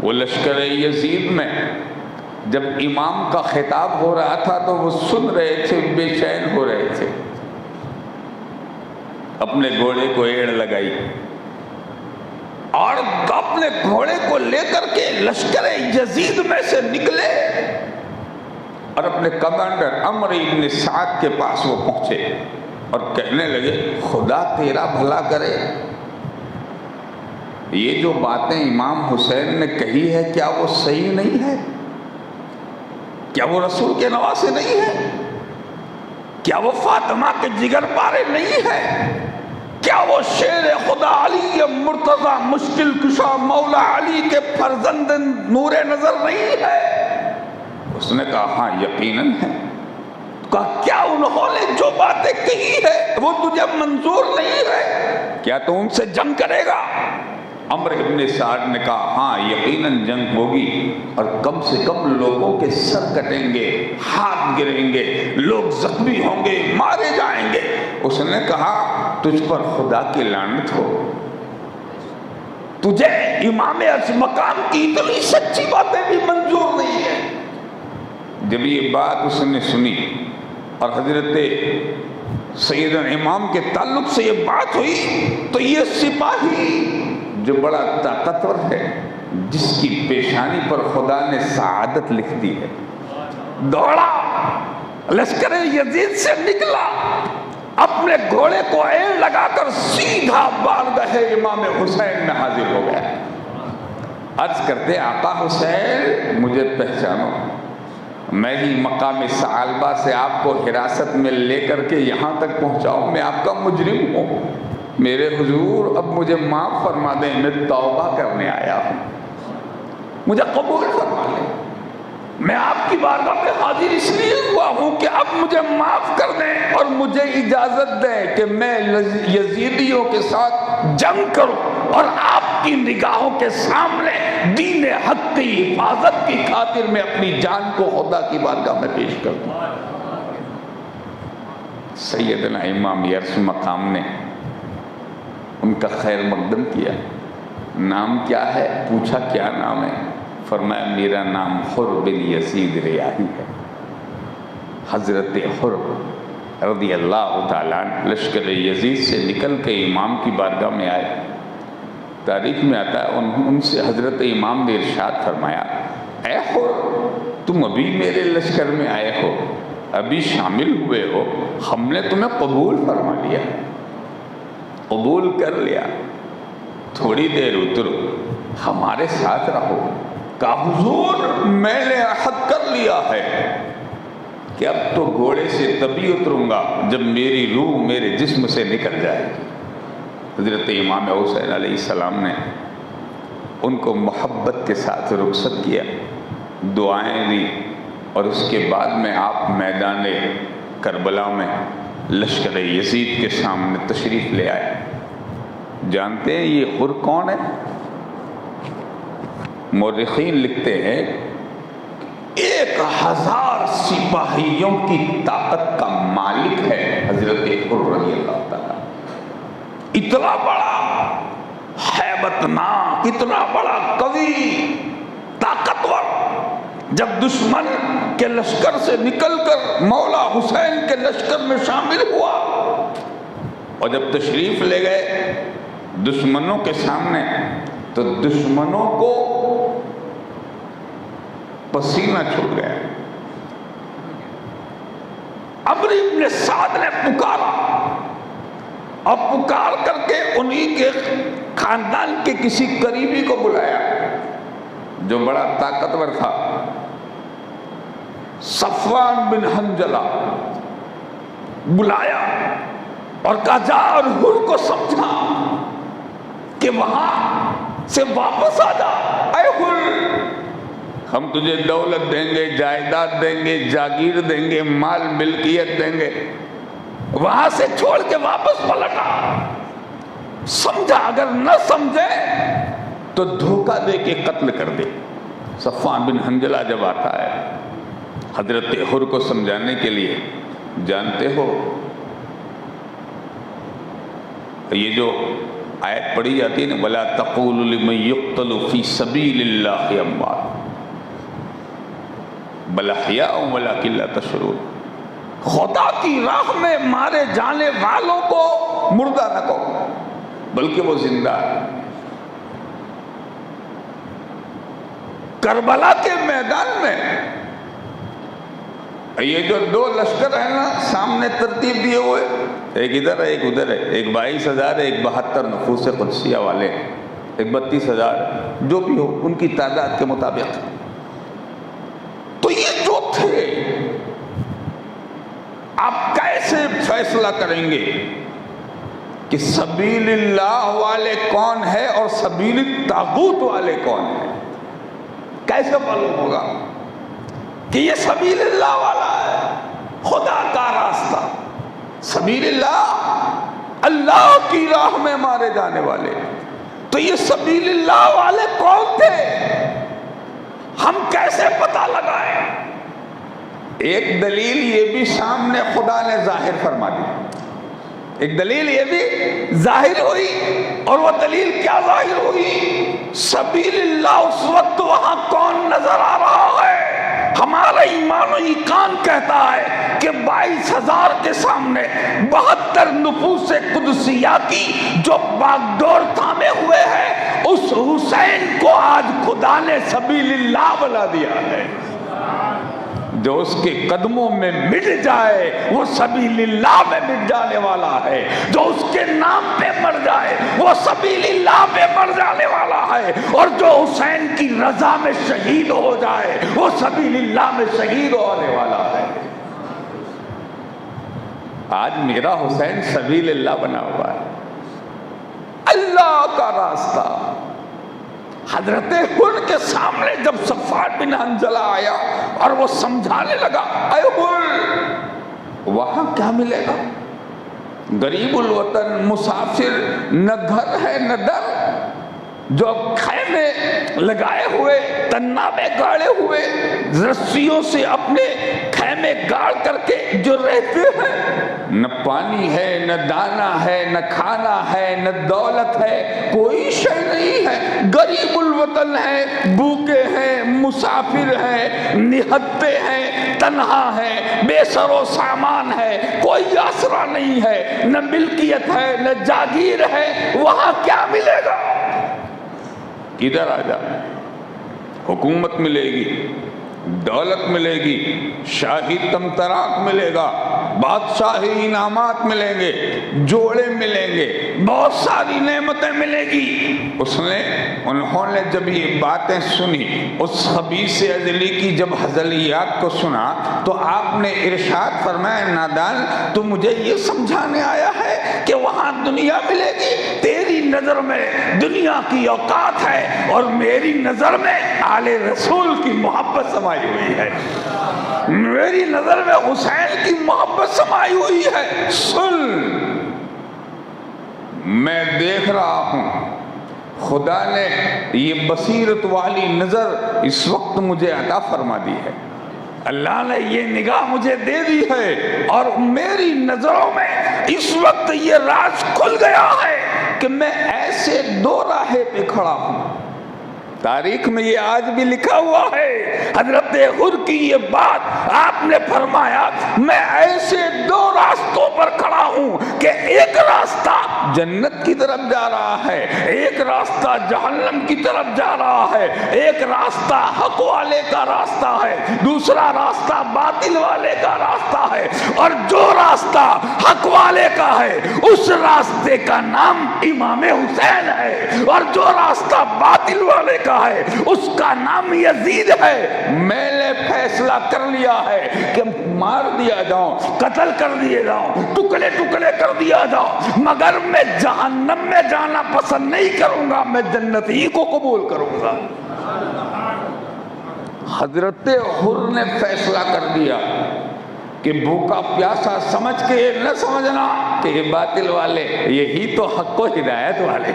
وہ لشکر یزید میں جب امام کا خطاب ہو رہا تھا تو وہ سن رہے تھے، بے چین ہو رہے تھے. اپنے گھوڑے کو ایڑ لگائی اور اپنے گھوڑے کو لے کر کے لشکر یزید میں سے نکلے اور اپنے کمانڈر عمرو بن سعد کے پاس وہ پہنچے اور کہنے لگے، خدا تیرا بھلا کرے، یہ جو باتیں امام حسین نے کہی ہے کیا وہ صحیح نہیں ہے؟ کیا وہ رسول کے نواسے نہیں ہے؟ کیا وہ فاطمہ کے جگر پارے نہیں ہے؟ کیا وہ شیر خدا علی مرتضی مشکل کشا مولا علی کے فرزند نور نظر نہیں ہے؟ اس نے کہا ہاں یقیناً ہے. کہا کیا انہوں نے جو باتیں کہی ہے وہ تجھے منظور نہیں ہے؟ کیا تو ان سے جنگ کرے گا؟ عمرو بن سعد نے کہا ہاں یقیناً جنگ ہوگی، اور کم سے کم لوگوں کے سر کٹیں گے، ہاتھ گریں گے، لوگ زخمی ہوں گے، مارے جائیں گے. اس نے کہا تجھ پر خدا کی لعنت ہو، تجھے امام عرش مقام کی اتنی سچی باتیں بھی منظور نہیں ہے. جب یہ بات اس نے سنی اور حضرت سیدنا امام کے تعلق سے یہ بات ہوئی تو یہ سپاہی جو بڑا طاقتور ہے، جس کی پیشانی پر خدا نے سعادت لکھ دی ہے، دوڑا، لشکر یزید سے نکلا، اپنے گھوڑے کو ایڑ لگا کر سیدھا بارگاہ امام حسین میں حاضر ہو گیا. عرض کرتے آقا حسین مجھے پہچانو، میں ہی مقام ثعلبہ سے آپ کو حراست میں لے کر کے یہاں تک پہنچاؤں، میں آپ کا مجرم ہوں. میرے حضور اب مجھے معاف فرما دیں، میں توبہ کرنے آیا ہوں، مجھے قبول فرما لیں. میں آپ کی بارگاہ میں حاضر اس لیے ہوا ہوں کہ اب مجھے معاف کر دیں اور مجھے اجازت دیں کہ میں یزیدیوں کے ساتھ جنگ کروں اور آپ کی نگاہوں کے سامنے دین حق کی حفاظت کی خاطر میں اپنی جان کو خدا کی بارگاہ میں پیش کر دوں. سیدنا امام عرش مقام نے ان کا خیر مقدم کیا. نام کیا ہے؟ پوچھا کیا نام ہے؟ فرمایا میرا نام حر بن یزید ریاحی ہے. حضرت حر رضی اللہ تعالیٰ لشکر یزید سے نکل کے امام کی بارگاہ میں آئے. تاریخ میں آتا ہے ان سے حضرت امام نے ارشاد فرمایا، اے حر تم ابھی میرے لشکر میں آئے ہو، ابھی شامل ہوئے ہو، ہم نے تمہیں قبول فرما لیا، قبول کر لیا، تھوڑی دیر اترو، ہمارے ساتھ رہو. کہا حضور میں نے عہد کر لیا ہے کہ اب تو گھوڑے سے تبھی اتروں گا جب میری روح میرے جسم سے نکل جائے گی. حضرت امام حسین علیہ السلام نے ان کو محبت کے ساتھ رخصت کیا، دعائیں دی، اور اس کے بعد میں آپ میدان کربلا میں لشکر یزید کے سامنے تشریف لے آئے. جانتے ہیں یہ حر کون ہے؟ مورخین لکھتے ہیں 1000 سپاہیوں کی طاقت کا مالک ہے حضرت حر رضی اللہ تعالیٰ. اتنا بڑا ہیبتناک، اتنا بڑا قوی، طاقتور، جب دشمن کے لشکر سے نکل کر مولا حسین کے لشکر میں شامل ہوا اور جب تشریف لے گئے دشمنوں کے سامنے، تو دشمنوں کو پسینہ چھوٹ گیا۔ عمرو بن سعد نے پکارا اور پکار کر کے انہی کے خاندان کے کسی قریبی کو بلایا جو بڑا طاقتور تھا، صفوان بن حنظلہ بلایا اور کہا جا اور ہر کو سمجھا کہ وہاں سے واپس آ جا، اے ہر ہم تجھے دولت دیں گے، جائیداد دیں گے، جاگیر دیں گے، مال ملکیت دیں گے، وہاں سے چھوڑ کے واپس پلٹا۔ سمجھا، اگر نہ سمجھے تو دھوکہ دے کے قتل کر دے۔ صفوان بن حنظلہ جب آتا ہے حضرت حر کو سمجھانے کے لیے، جانتے ہو یہ جو آیت پڑھی جاتی ہے نا، وَلَا تَقُولُ لِمَن يُقْتَلُ فِي سَبِيلِ اللَّهِ أَمْوَاتٌ بَلْ أَحْيَاءٌ وَلَٰكِن لَّا تَشْعُرُونَ، خدا کی راہ میں مارے جانے والوں کو مردہ نہ کہو بلکہ وہ زندہ ہے۔ کربلا کے میدان میں یہ جو دو لشکر ہیں نا سامنے ترتیب دیے ہوئے، ایک ادھر ہے ایک ادھر ہے، ایک 22,000 ہے، ایک 72 نفوس قدسیہ والے، ایک 32,000، جو بھی ہو ان کی تعداد کے مطابق۔ تو یہ جو تھے، آپ کیسے فیصلہ کریں گے کہ سبیل اللہ والے کون ہے اور سبیل الطاغوت والے کون ہے؟ کیسے معلوم ہوگا کہ یہ سبیل اللہ والا ہے، خدا کا راستہ؟ سبیل اللہ، اللہ کی راہ میں مارے جانے والے، تو یہ سبیل اللہ والے کون تھے؟ ہم کیسے پتہ لگائیں؟ ایک دلیل یہ بھی سامنے خدا نے ظاہر فرما دی، ایک دلیل یہ بھی ظاہر ہوئی، اور وہ دلیل کیا ظاہر ہوئی؟ سبیل اللہ اس وقت وہاں کون نظر آ رہا ہے؟ ہمارا ایمان و ایقان کہتا ہے کہ 22,000 کے سامنے 72 نفوس قدسیہ کی جو باغ ڈور تھامے ہوئے ہیں، اس حسین کو آج خدا نے سبیل اللہ بنا دیا ہے۔ جو اس کے قدموں میں مٹ جائے وہ سبیل اللہ میں مٹ جانے والا ہے، جو اس کے نام پہ مر جائے وہ سبیل اللہ پہ مر جانے والا ہے، اور جو حسین کی رضا میں شہید ہو جائے وہ سبیل اللہ میں شہید ہونے والا ہے۔ آج میرا حسین سبیل اللہ بنا ہوا ہے، اللہ کا راستہ۔ حضرت حر کے سامنے جب صفوان بن حنظلہ آیا اور وہ سمجھانے لگا، اے حر وہاں کیا ملے گا؟ غریب الوطن، مسافر، نہ گھر ہے نہ در، جو خیمے لگائے ہوئے، تنابے گاڑے ہوئے، رسیوں سے اپنے خیمے گاڑ کر کے جو رہتے ہیں، نہ پانی ہے نہ دانا ہے نہ کھانا ہے نہ دولت ہے، کوئی شے نہیں ہے، غریب الوطن ہے، بھوکے ہیں، مسافر ہیں، نہتے ہیں، تنہا ہے، بے سر و سامان ہے، کوئی آسرا نہیں ہے، نہ ملکیت ہے نہ جاگیر ہے، وہاں کیا ملے گا؟ ادھر آ جا، حکومت ملے گی، دولت ملے گی، شاہی تمطراق ملے گا، بادشاہی انعامات ملیں گے، جوڑے ملیں گے، بہت ساری نعمتیں ملیں گی۔ انہوں نے جب یہ باتیں سنی، اس خبیث ازلی کی جب ہزلیات کو سنا، تو آپ نے ارشاد فرمایا، نادان تو مجھے یہ سمجھانے آیا ہے کہ وہاں دنیا ملے گی؟ تیری نظر میں دنیا کی اوقات ہے اور میری نظر میں آل رسول کی محبت سمائی ہوئی ہے، میری نظر میں حسین کی محبت سمائی ہوئی ہے۔ سن، میں دیکھ رہا ہوں، خدا نے یہ بصیرت والی نظر اس وقت مجھے عطا فرما دی ہے، اللہ نے یہ نگاہ مجھے دے دی ہے، اور میری نظروں میں اس وقت یہ راز کھل گیا ہے کہ میں ایسے ایسے دو راہے پہ کھڑا ہوں. تاریخ میں یہ آج بھی لکھا ہوا ہے. حضرت حر کی یہ بات آپ نے فرمایا میں ایسے دو راستوں پر کھڑا ہوں کہ ایک راستہ جنت کی طرف جا رہا ہے, ایک راستہ جہنم کی طرف جا رہا ہے. ایک راستہ حق والے کا راستہ ہے, دوسرا راستہ باطل والے کا راستہ ہے. اور جو راستہ حق والے کا ہے اس راستے کا نام امام حسین ہے, اور جو راستہ باطل والے کا ہے اس کا نام یزید ہے. میں نے فیصلہ کر لیا ہے کہ مار دیا جاؤں, قتل کر دیے جاؤں, ٹکڑے ٹکڑے کر دیا جاؤں, مگر میں جہنم میں جانا پسند نہیں کروں گا, میں جنت ہی کو قبول کروں گا. حضرت حر نے فیصلہ کر دیا کہ بھوکا پیاسا سمجھ کے نہ سمجھنا کہ یہ باطل والے, یہی تو حق و ہدایت والے,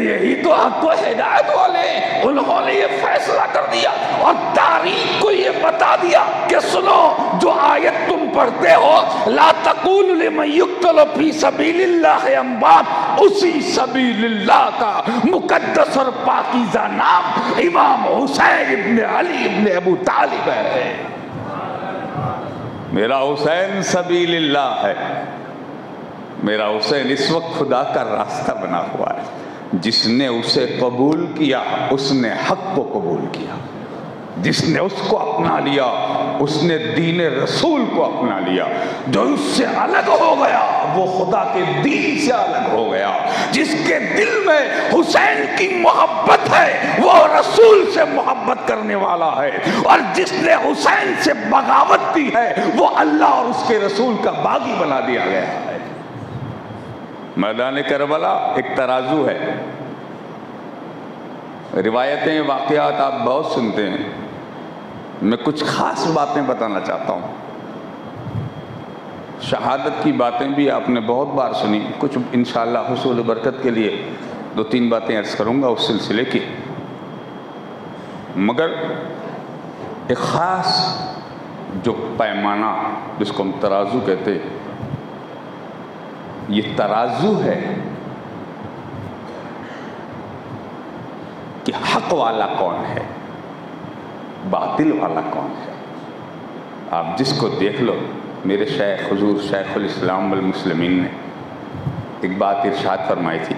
یہی تو حق و ہدایت والے. انہوں نے یہ فیصلہ کر دیا اور تاریخ کو یہ بتا دیا کہ سنو, جو آیت تم پڑھتے ہو لا تقولوا لمن یقتل فی سبیل اللہ اموات, اسی سبیل اللہ کا مقدس اور پاکیزہ نام امام حسین ابن علی ابن ابو طالب ہے. میرا حسین سبیل اللہ ہے. میرا حسین اس وقت خدا کا راستہ بنا ہوا ہے. جس نے اسے قبول کیا اس نے حق کو قبول کیا, جس نے اس کو اپنا لیا اس نے دین رسول کو اپنا لیا. جو اس سے الگ ہو گیا وہ خدا کے دین سے الگ ہو گیا. جس کے دل میں حسین کی محبت ہے وہ رسول سے محبت کرنے والا ہے, اور جس نے حسین سے بغاوت کی ہے وہ اللہ اور اس کے رسول کا باغی بنا دیا گیا ہے. میدان کربلا ایک ترازو ہے. روایتیں واقعات آپ بہت سنتے ہیں, میں کچھ خاص باتیں بتانا چاہتا ہوں. شہادت کی باتیں بھی آپ نے بہت بار سنی, کچھ انشاءاللہ حصول برکت کے لیے 2-3 باتیں عرض کروں گا اس سلسلے کی. مگر ایک خاص جو پیمانہ جس کو ہم ترازو کہتے, یہ ترازو ہے کہ حق والا کون ہے, باطل والا کون ہے. آپ جس کو دیکھ لو, میرے شیخ حضور شیخ الاسلام والمسلمین نے ایک بات ارشاد فرمائی تھی.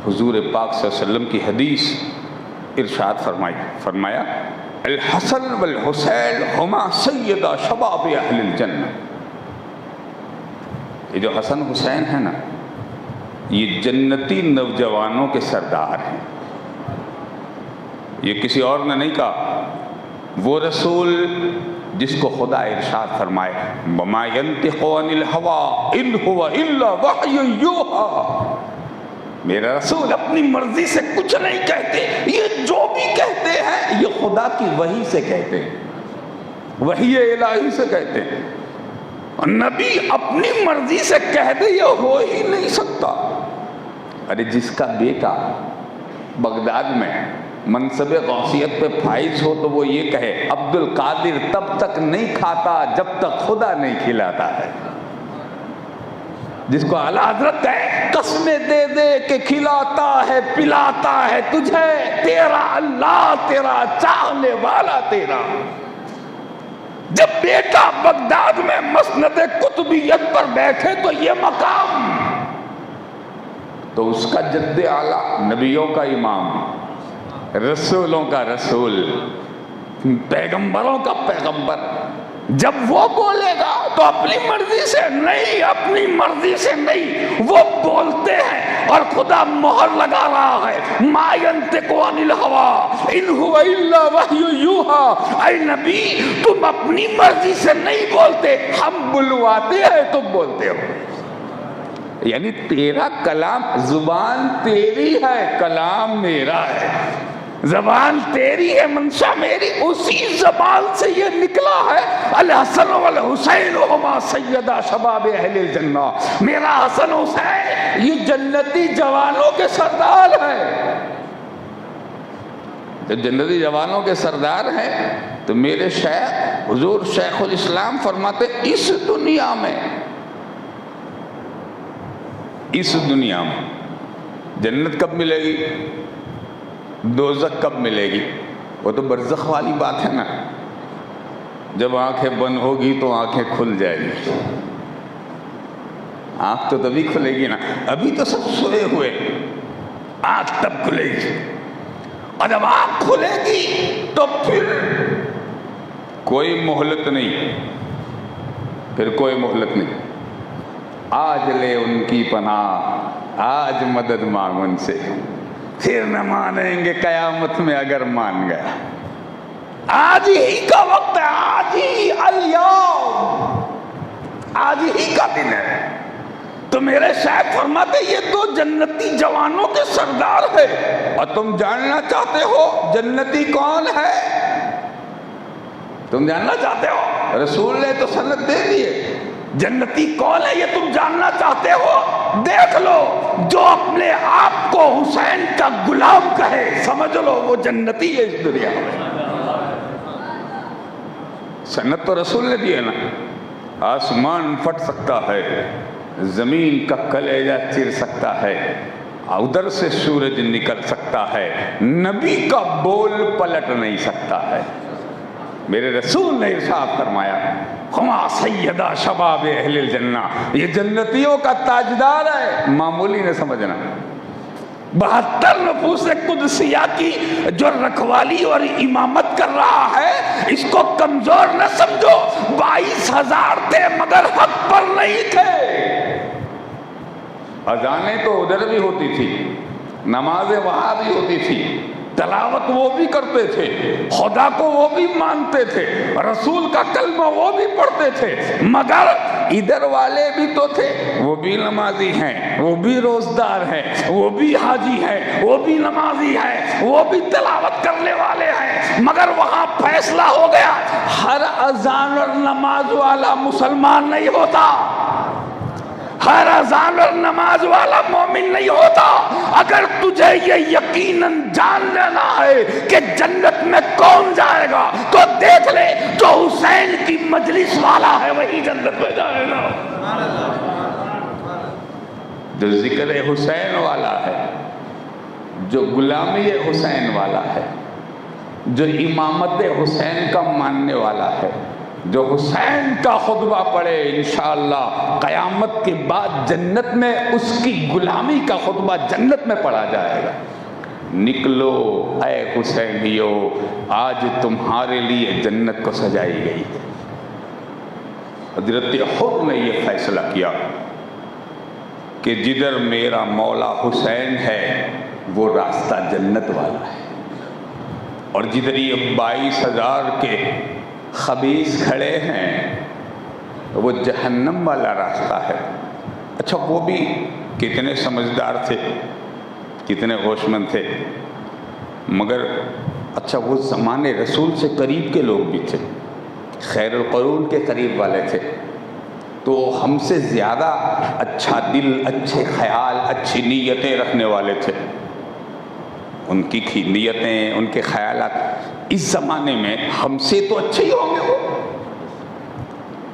حضور پاک صلی اللہ علیہ وسلم کی حدیث ارشاد فرمایا الحسن والحسین ہما سیدہ شباب اہل الجنہ. یہ جو حسن حسین ہے نا, یہ جنتی نوجوانوں کے سردار ہیں. یہ کسی اور نے نہیں کہا, وہ رسول جس کو خدا ارشاد فرمائے وَمَا يَنْتِقُ عَنِ الْهَوَىٰ إِنْ هُوَ إِلَّا وَحْيٌ يُوحَىٰ. میرا رسول اپنی مرضی سے کچھ نہیں کہتے, یہ جو بھی کہتے ہیں یہ خدا کی وحی سے کہتے ہیں, وحی الہی سے کہتے ہیں. نبی اپنی مرضی سے کہہ دے یہ ہو ہی نہیں سکتا. ارے جس کا بیٹا بغداد میں منصب غوثیت پہ فائز ہو تو وہ یہ کہے عبد القادر تب تک نہیں کھاتا جب تک خدا نہیں کھلاتا ہے. جس کو اعلیٰ حضرت کہے قسمیں دے دے کہ کھلاتا ہے پلاتا ہے تجھے تیرا اللہ, تیرا چاہنے والا تیرا. جب بیٹا بغداد میں مسند قطبیت پر بیٹھے تو یہ مقام, تو اس کا جد اعلیٰ, نبیوں کا امام, رسولوں کا رسول, پیغمبروں کا پیغمبر, جب وہ بولے گا تو اپنی مرضی سے نہیں, اپنی مرضی سے نہیں, وہ بولتے ہیں اور خدا مہر لگا رہا ہے ما ينطق عن الهوى ان هو الا وحی یوحیٰ. اے نبی تم اپنی مرضی سے نہیں بولتے, ہم بلواتے ہیں تم بولتے ہو. یعنی تیرا کلام, زبان تیری ہے کلام میرا ہے, زبان تیری ہے منشا میری, اسی زبان سے یہ نکلا ہے الحسن والحسین ہما سیدہ شباب اہل الجنہ. میرا حسن حسین یہ جنتی جوانوں کے سردار ہیں. جب جنتی جوانوں کے سردار ہیں تو میرے شیخ حضور شیخ الاسلام فرماتے اس دنیا میں جنت کب ملے گی، دوزخ کب ملے گی؟ وہ تو برزخ والی بات ہے نا، جب آنکھیں بند ہوگی تو آنکھیں کھل جائے گی. آنکھ تو تبھی کھلے گی نا، ابھی تو سب سوئے ہوئے، آنکھ تب کھلے گی. اور جب آنکھ کھلے گی تو پھر کوئی مہلت نہیں، پھر کوئی مہلت نہیں. آج لے ان کی پناہ، آج مدد مانگ ان سے، پھر نہ مانیں گے قیامت میں اگر مان گیا. آج ہی کا وقت ہے، آج ہی، الیوم، آج ہی کا دن ہے. تو میرے شاید فرماتے یہ تو جنتی جوانوں کے سردار ہے. اور تم جاننا چاہتے ہو جنتی کون ہے؟ تم جاننا چاہتے ہو؟ رسول نے تو سند دے دیے. جنتی کون ہے یہ تم جاننا چاہتے ہو؟ دیکھ لو، جو اپنے آپ کو حسین کا غلام کہے سمجھ لو وہ جنتی ہے اس دنیا میں. سند تو رسول نے دی ہے نا. آسمان پھٹ سکتا ہے، زمین کا کلیجہ چیر سکتا ہے، ادھر سے سورج نکل سکتا ہے، نبی کا بول پلٹ نہیں سکتا ہے. میرے رسول نے ارشاد فرمایا ہما سیدہ شباب اہل الجنہ، یہ جنتیوں کا تاجدار ہے. معمولی نہ سمجھنا، 72 نفوس قدسیہ کی جو رکھوالی اور امامت کر رہا ہے اس کو کمزور نہ سمجھو. 22,000 تھے مگر حق پر نہیں تھے. اذانیں تو ادھر بھی ہوتی تھی، نمازیں وہاں بھی ہوتی تھی، تلاوت وہ بھی کرتے تھے، خدا کو وہ بھی مانتے تھے، رسول کا کلمہ وہ بھی پڑھتے تھے، مگر ادھر والے بھی تو تھے، وہ بھی نمازی ہیں، وہ بھی روزدار ہیں، وہ بھی حاجی ہیں، وہ بھی نمازی ہیں، وہ بھی تلاوت کرنے والے ہیں. مگر وہاں فیصلہ ہو گیا ہر اذان اور نماز والا مسلمان نہیں ہوتا، ہر اذان اور نماز والا مومن نہیں ہوتا. اگر تجھے یہ یقیناً جان لینا ہے کہ جنت میں کون جائے گا تو دیکھ لے جو حسین کی مجلس والا ہے وہی جنت میں جائے گا. جو ذکر حسین والا ہے، جو غلامی حسین والا ہے، جو امامت حسین کا ماننے والا ہے، جو حسین کا خطبہ پڑھے انشاءاللہ قیامت کے بعد جنت میں اس کی غلامی کا خطبہ جنت میں پڑھا جائے گا. نکلو اے حسینیو، آج تمہارے لیے جنت کو سجائی گئی. حضرت حر نے یہ فیصلہ کیا کہ جدھر میرا مولا حسین ہے وہ راستہ جنت والا ہے، اور جدھر یہ 22,000 کے خبیث کھڑے ہیں وہ جہنم والا راستہ ہے. اچھا وہ بھی کتنے سمجھدار تھے، کتنے ہوش مند تھے، مگر اچھا وہ زمانے رسول سے قریب کے لوگ بھی تھے، خیر القرون کے قریب والے تھے، تو ہم سے زیادہ اچھا دل، اچھے خیال، اچھی نیتیں رکھنے والے تھے. ان کی نیتیں، ان کے خیالات اس زمانے میں ہم سے تو اچھے ہی ہوں گے. وہ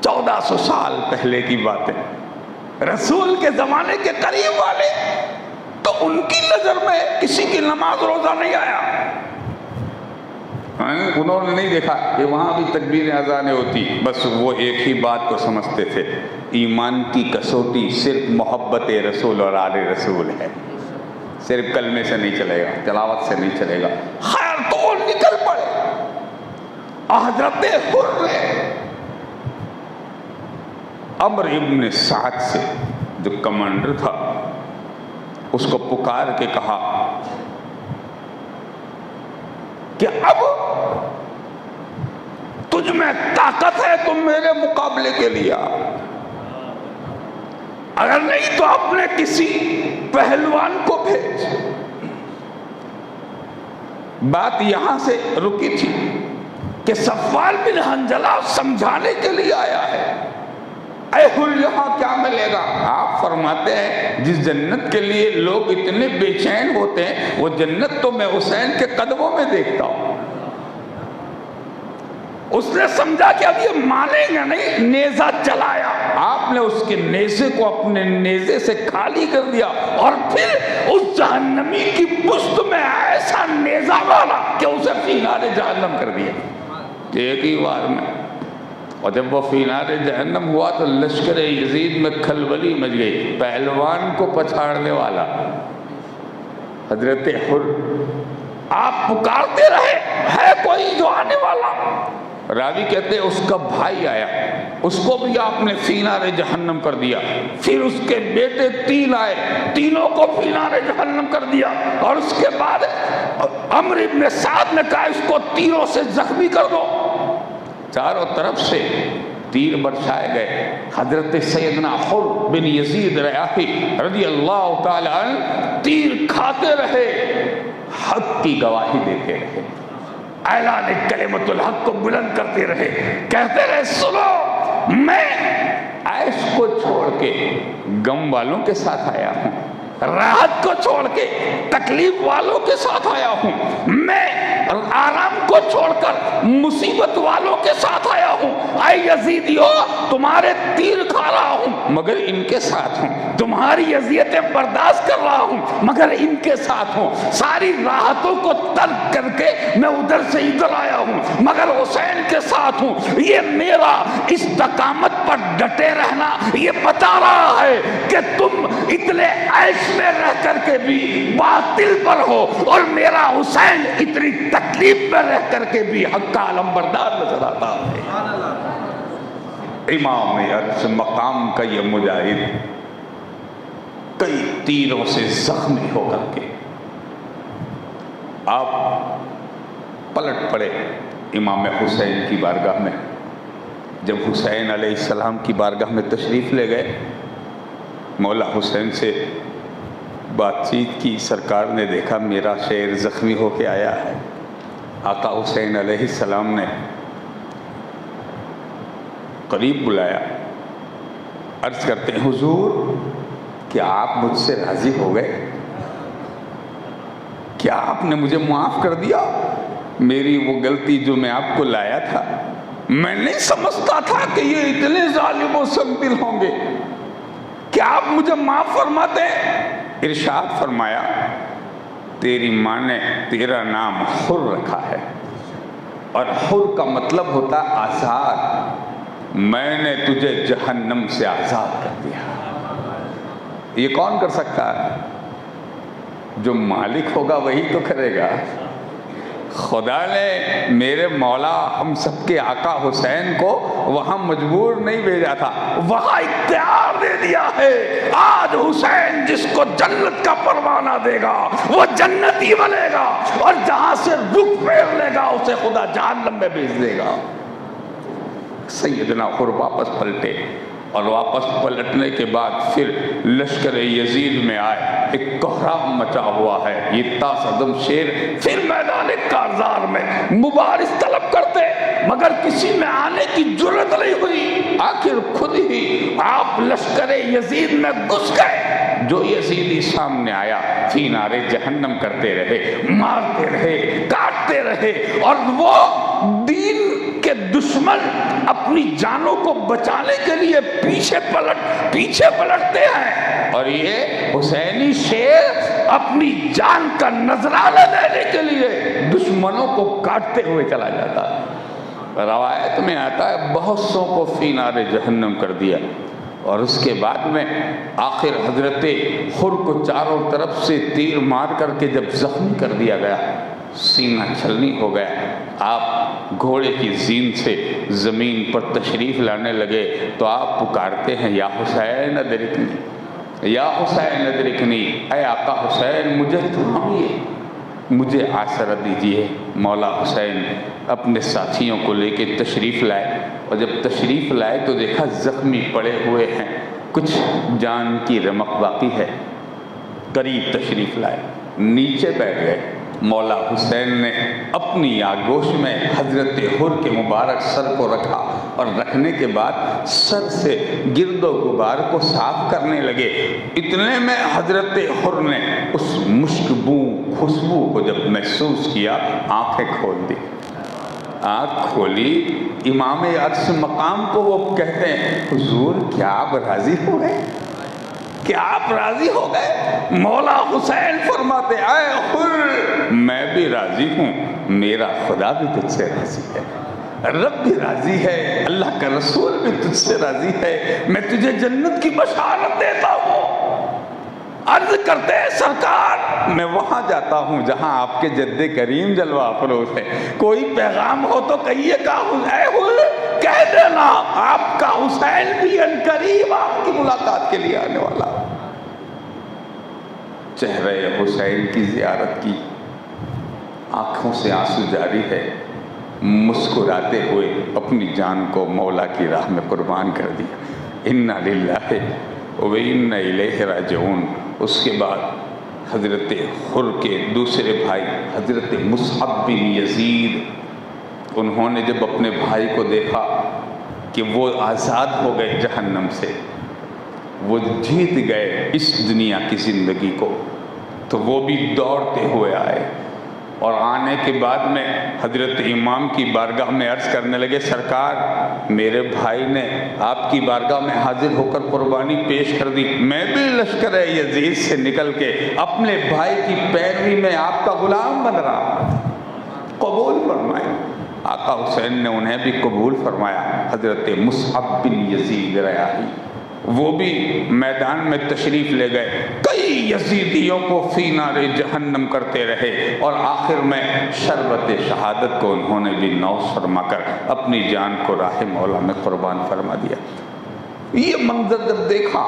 1400 سال پہلے کی باتیں، رسول کے زمانے کے قریب والے، تو ان کی نظر میں کسی کی نماز روزہ نہیں آیا. انہوں نے نہیں دیکھا کہ وہاں بھی تکبیر اذانیں ہوتی، بس وہ ایک ہی بات کو سمجھتے تھے، ایمان کی کسوٹی صرف محبت رسول اور آل رسول ہے، صرف کلمے سے نہیں چلے گا، تلاوت سے نہیں چلے گا. خیر تو وہ نکل پڑے. حضرت حر نے عمرو ابن سعد سے جو کمانڈر تھا اس کو پکار کے کہا کہ اب تجھ میں طاقت ہے تم میرے مقابلے کے لیے آ، اگر نہیں تو اپنے کسی پہلوان کو بھیج. بات یہاں سے رکی تھی کہ صفوان بن حنظلہ سمجھانے کے لیے آیا ہے. اے حر یہاں کیا ملے گا؟ آپ فرماتے ہیں جس جنت کے لیے لوگ اتنے بے چین ہوتے ہیں وہ جنت تو میں حسین کے قدموں میں دیکھتا ہوں. اس نے سمجھا کہ اب یہ مانیں گے نہیں، نیزہ چلایا، آپ نے اس کے نیزے کو اپنے نیزے سے خالی کر دیا اور پھر اس جہنمی کی پشت میں ایسا نیزہ مارا کہ اسے فی نار جہنم کر دیا ایک ہی وار میں۔ اور جب وہ فی نار جہنم ہوا تو لشکر یزید میں کھلبلی مچ گئی، پہلوان کو پچھاڑنے والا حضرت حر، آپ پکارتے رہے ہے کوئی جو آنے والا؟ راوی کہتے ہیں اس کا بھائی آیا، اس کو بھی آپ نے فی نار جہنم کر دیا، پھر اس کے بیٹے 3 آئے، تینوں کو فی نار جہنم کر دیا، اور اس کے بعد عمرو ابن سعد نے کہا اس کو تیروں سے زخمی کر دو۔ چاروں طرف سے تیر برسائے گئے۔ حضرت سیدنا حر بن یزید ریاحی رضی اللہ تعالی عنہ تیر کھاتے رہے، حق کی گواہی دیتے رہے، اعلان کلمت الحق کو بلند کرتے رہے، کہتے رہے سنو میں عیش کو چھوڑ کے غم والوں کے ساتھ آیا ہوں، راحت کو چھوڑ کے تکلیف والوں کے ساتھ آیا ہوں، میں آرام کو چھوڑ کر مصیبت والوں کے ساتھ آیا ہوں، اے یزیدیو تمہارے تیر کھا رہا ہوں مگر ان کے ساتھ ہوں، تمہاری اذیتیں برداشت کر رہا ہوں مگر ان کے ساتھ ہوں، ساری راحتوں کو ترک کر کے میں ادھر سے ادھر آیا ہوں مگر حسین کے ساتھ ہوں۔ یہ میرا استقامت پر ڈٹے رہنا یہ بتا رہا ہے کہ تم اتنے عیش میں رہ کر کے بھی باطل پر ہو، اور میرا حسین اتنی تکلیف میں رہ کر کے بھی حق کا علم بردار نظر آتا ہے۔ امام عرش مقام کا یہ مجاہد کئی تیروں سے زخمی ہو کر کے آپ پلٹ پڑے امام حسین کی بارگاہ میں۔ جب حسین علیہ السلام کی بارگاہ میں تشریف لے گئے، مولا حسین سے بات چیت کی، سرکار نے دیکھا میرا شیر زخمی ہو کے آیا ہے۔ آقا حسین علیہ السلام نے قریب بلایا، عرض کرتے ہیں حضور کیا آپ مجھ سے راضی ہو گئے؟ کیا آپ نے مجھے معاف کر دیا؟ میری وہ غلطی جو میں آپ کو لایا تھا، میں نہیں سمجھتا تھا کہ یہ اتنے ظالم و سنگ دل ہوں گے، کیا آپ مجھے معاف فرماتے ہیں؟ ارشاد فرمایا تیری ماں نے تیرا نام حر رکھا ہے، اور حر کا مطلب ہوتا آزاد، میں نے تجھے جہنم سے آزاد کر دیا۔ یہ کون کر سکتا ہے؟ جو مالک ہوگا وہی تو کرے گا۔ خدا نے میرے مولا ہم سب کے آقا حسین کو وہاں مجبور نہیں بھیجا تھا، وہاں اختیار دے دیا ہے۔ آج حسین جس کو جنت کا پروانہ دے گا وہ جنتی بنے گا، اور جہاں سے رخ پھیر لے گا اسے خدا جہنم میں بھیج دے گا۔ سیدنا حر واپس پلٹے، اور واپس پلٹنے کے بعد پھر لشکر یزید میں آئے، ایک کوہرام مچا ہوا ہے، یہ تاسدم شیر پھر میدان کارزار میں مبارز طلب کرتے مگر کسی میں آنے کی جرت نہیں ہوئی، آخر خود ہی آپ لشکر یزید میں گھس گئے۔ جو یزیدی سامنے آیا فی نار جہنم کرتے رہے، مارتے رہے، کاٹتے رہے، اور وہ دین کے دشمن اپنی جانوں کو بچانے کے لیے پیچھے پلٹتے ہیں، اور یہ حسینی شیر اپنی جان کا نذرانہ دینے کے لیے دشمنوں کو کاٹتے ہوئے چلا جاتا ہے۔ روایت میں آتا ہے بہت سو کو فی نار جہنم کر دیا، اور اس کے بعد میں آخر حضرت حر کو چاروں طرف سے تیر مار کر کے جب زخمی کر دیا گیا، سینہ چھلنی ہو گیا، آپ گھوڑے کی زین سے زمین پر تشریف لانے لگے تو آپ پکارتے ہیں یا حسین ادرکنی، یا حسین ادرکنی، اے آقا حسین مجھے تھامیے، مجھے آسرا دیجیے۔ مولا حسین اپنے ساتھیوں کو لے کے تشریف لائے، اور جب تشریف لائے تو دیکھا زخمی پڑے ہوئے ہیں، کچھ جان کی رمق باقی ہے، قریب تشریف لائے، نیچے بیٹھ گئے۔ مولا حسین نے اپنی آغوش میں حضرت حر کے مبارک سر کو رکھا، اور رکھنے کے بعد سر سے گرد و غبار کو صاف کرنے لگے۔ اتنے میں حضرت حر نے اس مشکبو خوشبو کو جب محسوس کیا، آنکھیں کھول دی۔ آنکھ کھولی، امام عرش مقام کو وہ کہتے ہیں حضور کیا آپ راضی ہو گئے؟ کیا آپ راضی ہو گئے؟ مولا حسین فرماتے اے حر میں بھی راضی ہوں، میرا خدا بھی تجھ سے راضی ہے، رب بھی راضی ہے، اللہ کا رسول بھی تجھ سے راضی ہے، میں تجھے جنت کی بشارت دیتا ہوں۔ عرض کرتے ہیں سرکار میں وہاں جاتا ہوں جہاں آپ کے جد کریم جلوہ افروز ہے، کوئی پیغام ہو تو کہیے گا اے حر کہہ دینا آپ کا حسین بھی ان قریب آپ کی ملاقات کے لیے آنے والا۔ چہرہ حسین کی زیارت کی، آنکھوں سے آنسو جاری ہے، مسکراتے ہوئے اپنی جان کو مولا کی راہ میں قربان کر دیا۔ انا للہ و انا الیہ راجعون۔ اس کے بعد حضرت حر کے دوسرے بھائی حضرت مصعب بن یزید، انہوں نے جب اپنے بھائی کو دیکھا کہ وہ آزاد ہو گئے جہنم سے، وہ جیت گئے اس دنیا کی زندگی کو، تو وہ بھی دوڑتے ہوئے آئے، اور آنے کے بعد میں حضرت امام کی بارگاہ میں عرض کرنے لگے سرکار میرے بھائی نے آپ کی بارگاہ میں حاضر ہو کر قربانی پیش کر دی، میں بھی لشکر یزید سے نکل کے اپنے بھائی کی پیروی میں آپ کا غلام بن رہا، قبول فرمائے۔ آقا حسین نے انہیں بھی قبول فرمایا۔ حضرت مصعب بن یزید ریاحی وہ بھی میدان میں تشریف لے گئے، کئی یزیدیوں کو فی نار جہنم کرتے رہے، اور آخر میں شربت شہادت کو انہوں نے بھی نوش فرما کر اپنی جان کو راہ مولا میں قربان فرما دیا۔ یہ منظر جب دیکھا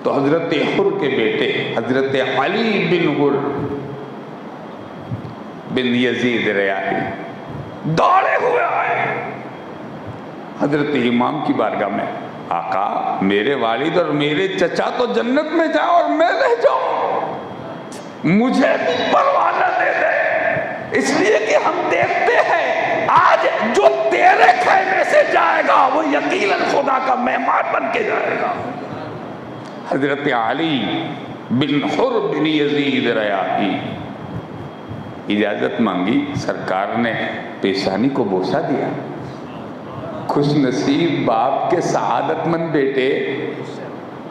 تو حضرت حر کے بیٹے حضرت علی بن حر بن یزید ریاحی دوڑے ہوئے آئے حضرت امام کی بارگاہ میں، آقا میرے والد اور میرے چچا تو جنت میں جاؤ اور میں رہ جاؤں، مجھے بھی پروانہ دے دے، اس لیے کہ ہم دیکھتے ہیں آج جو تیرے خیمے سے جائے گا وہ یقیناً خدا کا مہمان بن کے جائے گا۔ حضرت علی بن حر بن یزید ریاحی اجازت مانگی، سرکار نے پیشانی کو بوسہ دیا، خوش نصیب باپ کے سعادت مند بیٹے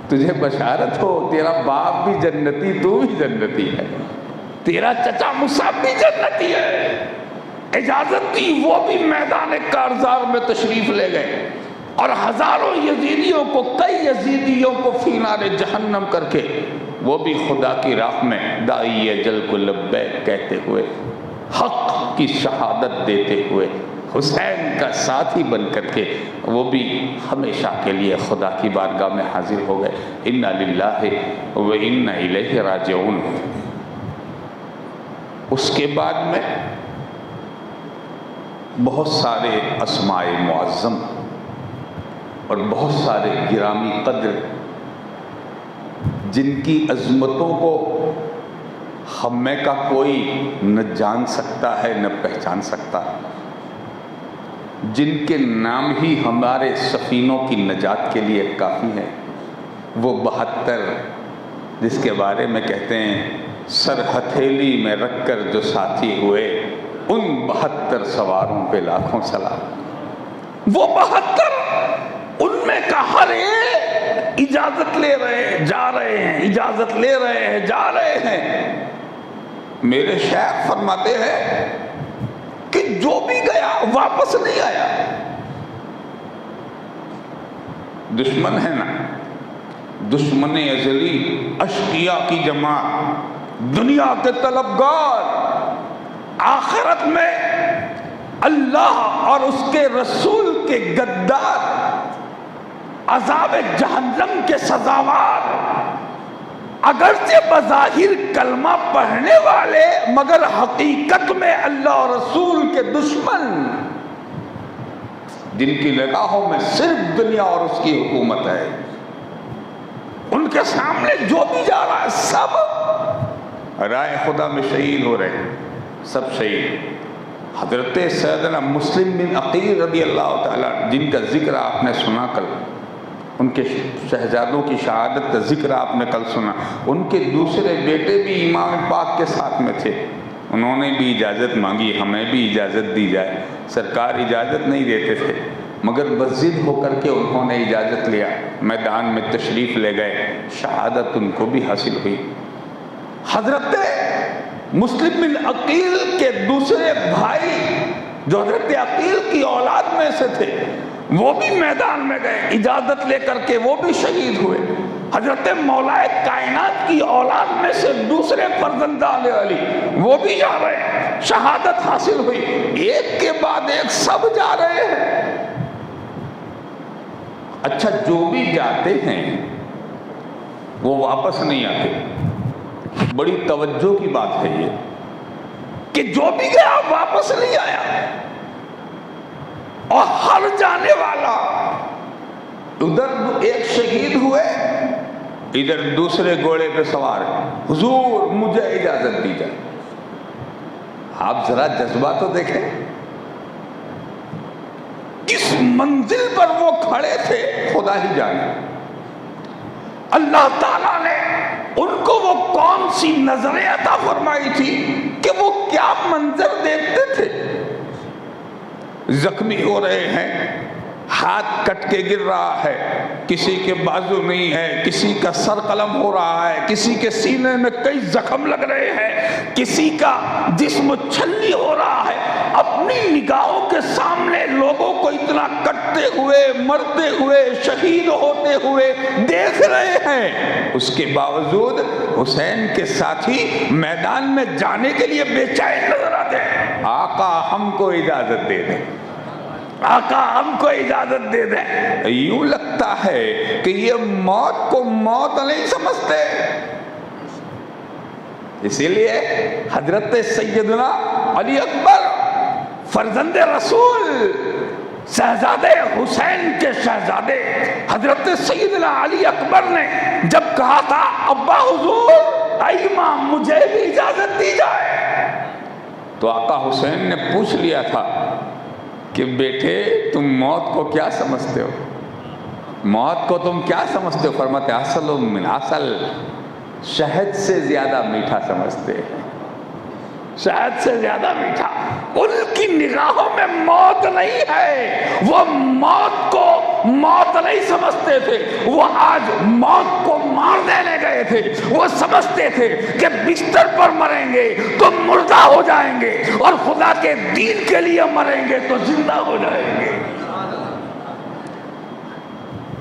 تجھے بشارت ہو، تیرا باپ بھی جنتی تو بھی جنتی ہے، تیرا چچا مصعب بھی جنتی ہے۔ اجازت دی، وہ بھی میدان کارزار میں تشریف لے گئے، اور ہزاروں یزیدیوں کو، کئی یزیدیوں کو فی نار جہنم کر کے وہ بھی خدا کی راہ میں داعی اجل کو لبیک کہتے ہوئے، حق کی شہادت دیتے ہوئے، حسین کا ساتھی بن کر کے وہ بھی ہمیشہ کے لیے خدا کی بارگاہ میں حاضر ہو گئے۔ انا للہ و انا الیہ راجعون۔ اس کے بعد میں بہت سارے اسماء معظم اور بہت سارے گرامی قدر جن کی عظمتوں کو ہم میں کا کوئی نہ جان سکتا ہے نہ پہچان سکتا، جن کے نام ہی ہمارے سفینوں کی نجات کے لیے کافی ہے، وہ 72 جس کے بارے میں کہتے ہیں سر ہتھیلی میں رکھ کر جو ساتھی ہوئے، ان 72 سواروں پہ لاکھوں سلام۔ وہ 72 ان میں کا ہر ایک اجازت لے رہے ہیں جا رہے ہیں، اجازت لے رہے ہیں جا رہے ہیں۔ میرے شیخ فرماتے ہیں کہ جو بھی گیا واپس نہیں آیا، دشمن ہے نا، دشمن ازلی، اشقیاء کی جماعت، دنیا کے طلبگار، آخرت میں اللہ اور اس کے رسول کے غدار، عذاب جہنم کے سزاوار، اگرچہ بظاہر کلمہ پڑھنے والے مگر حقیقت میں اللہ اور رسول کے دشمن، جن کی نگاہوں میں صرف دنیا اور اس کی حکومت ہے، ان کے سامنے جو بھی جا رہا ہے سب رائے خدا میں شہید ہو رہے ہیں، سب شہید۔ حضرت سیدنا مسلم بن عقیل رضی اللہ تعالیٰ جن کا ذکر آپ نے سنا کل، ان کے شہزادوں کی شہادت کا ذکر آپ نے کل سنا، ان کے دوسرے بیٹے بھی امام پاک کے ساتھ میں تھے، انہوں نے بھی اجازت مانگی، ہمیں بھی اجازت دی جائے۔ سرکار اجازت نہیں دیتے تھے، مگر بضد ہو کر کے انہوں نے اجازت لیا، میدان میں تشریف لے گئے، شہادت ان کو بھی حاصل ہوئی۔ حضرت مسلم بن عقیل کے دوسرے بھائی جو حضرت عقیل کی اولاد میں سے تھے، وہ بھی میدان میں گئے اجازت لے کر کے، وہ بھی شہید ہوئے۔ حضرت مولا کائنات کی اولاد میں سے دوسرے فرزندان علی، وہ بھی جا رہے ہیں، شہادت حاصل ہوئی۔ ایک کے بعد ایک سب جا رہے ہیں۔ اچھا، جو بھی جاتے ہیں وہ واپس نہیں آتے۔ بڑی توجہ کی بات ہے یہ کہ جو بھی گیا واپس نہیں آیا، اور ہر جانے والا ادھر ایک شہید ہوئے، ادھر دوسرے گھوڑے پہ سوار ہے، حضور مجھے اجازت دی جائے۔ آپ ذرا جذبہ تو دیکھیں، کس منزل پر وہ کھڑے تھے خدا ہی جانے۔ اللہ تعالیٰ نے ان کو وہ کون سی نظریں عطا فرمائی تھی کہ وہ کیا منظر دیکھتے تھے۔ زخمی ہو رہے ہیں، ہاتھ کٹ کے گر رہا ہے، کسی کے بازو نہیں ہے، کسی کا سر قلم ہو رہا ہے، کسی کے سینے میں کئی زخم لگ رہے ہیں، کسی کا جسم چھلنی ہو رہا ہے۔ اپنی نگاہوں کے سامنے لوگوں کو اتنا کٹتے ہوئے، مرتے ہوئے، شہید ہوتے ہوئے دیکھ رہے ہیں، اس کے باوجود حسین کے ساتھی میدان میں جانے کے لیے بے چین نظر آتے ہیں۔ آقا ہم کو اجازت دے دیں، آقا ہم کو اجازت دے دیں۔ یوں لگتا ہے کہ یہ موت کو موت نہیں سمجھتے۔ اسی لیے حضرت سیدنا علی اکبر فرزند رسول، شہزادے حسین کے شہزادے حضرت سیدنا علی اکبر نے جب کہا تھا ابا حضور اے امام مجھے بھی اجازت دی جائے، تو آقا حسین نے پوچھ لیا تھا کہ بیٹے تم موت کو کیا سمجھتے ہو، موت کو تم کیا سمجھتے ہو؟ فرماتے اصل من اصل، شہد سے زیادہ میٹھا سمجھتے ہیں، شہد سے زیادہ میٹھا۔ ان کی نگاہوں میں موت نہیں ہے، وہ موت کو موت نہیں سمجھتے تھے، وہ آج موت کو مار دینے گئے تھے۔ وہ سمجھتے تھے کہ بستر پر مریں گے تو مردہ ہو جائیں گے، اور خدا کے دین کے لیے مریں گے تو زندہ ہو جائیں گے۔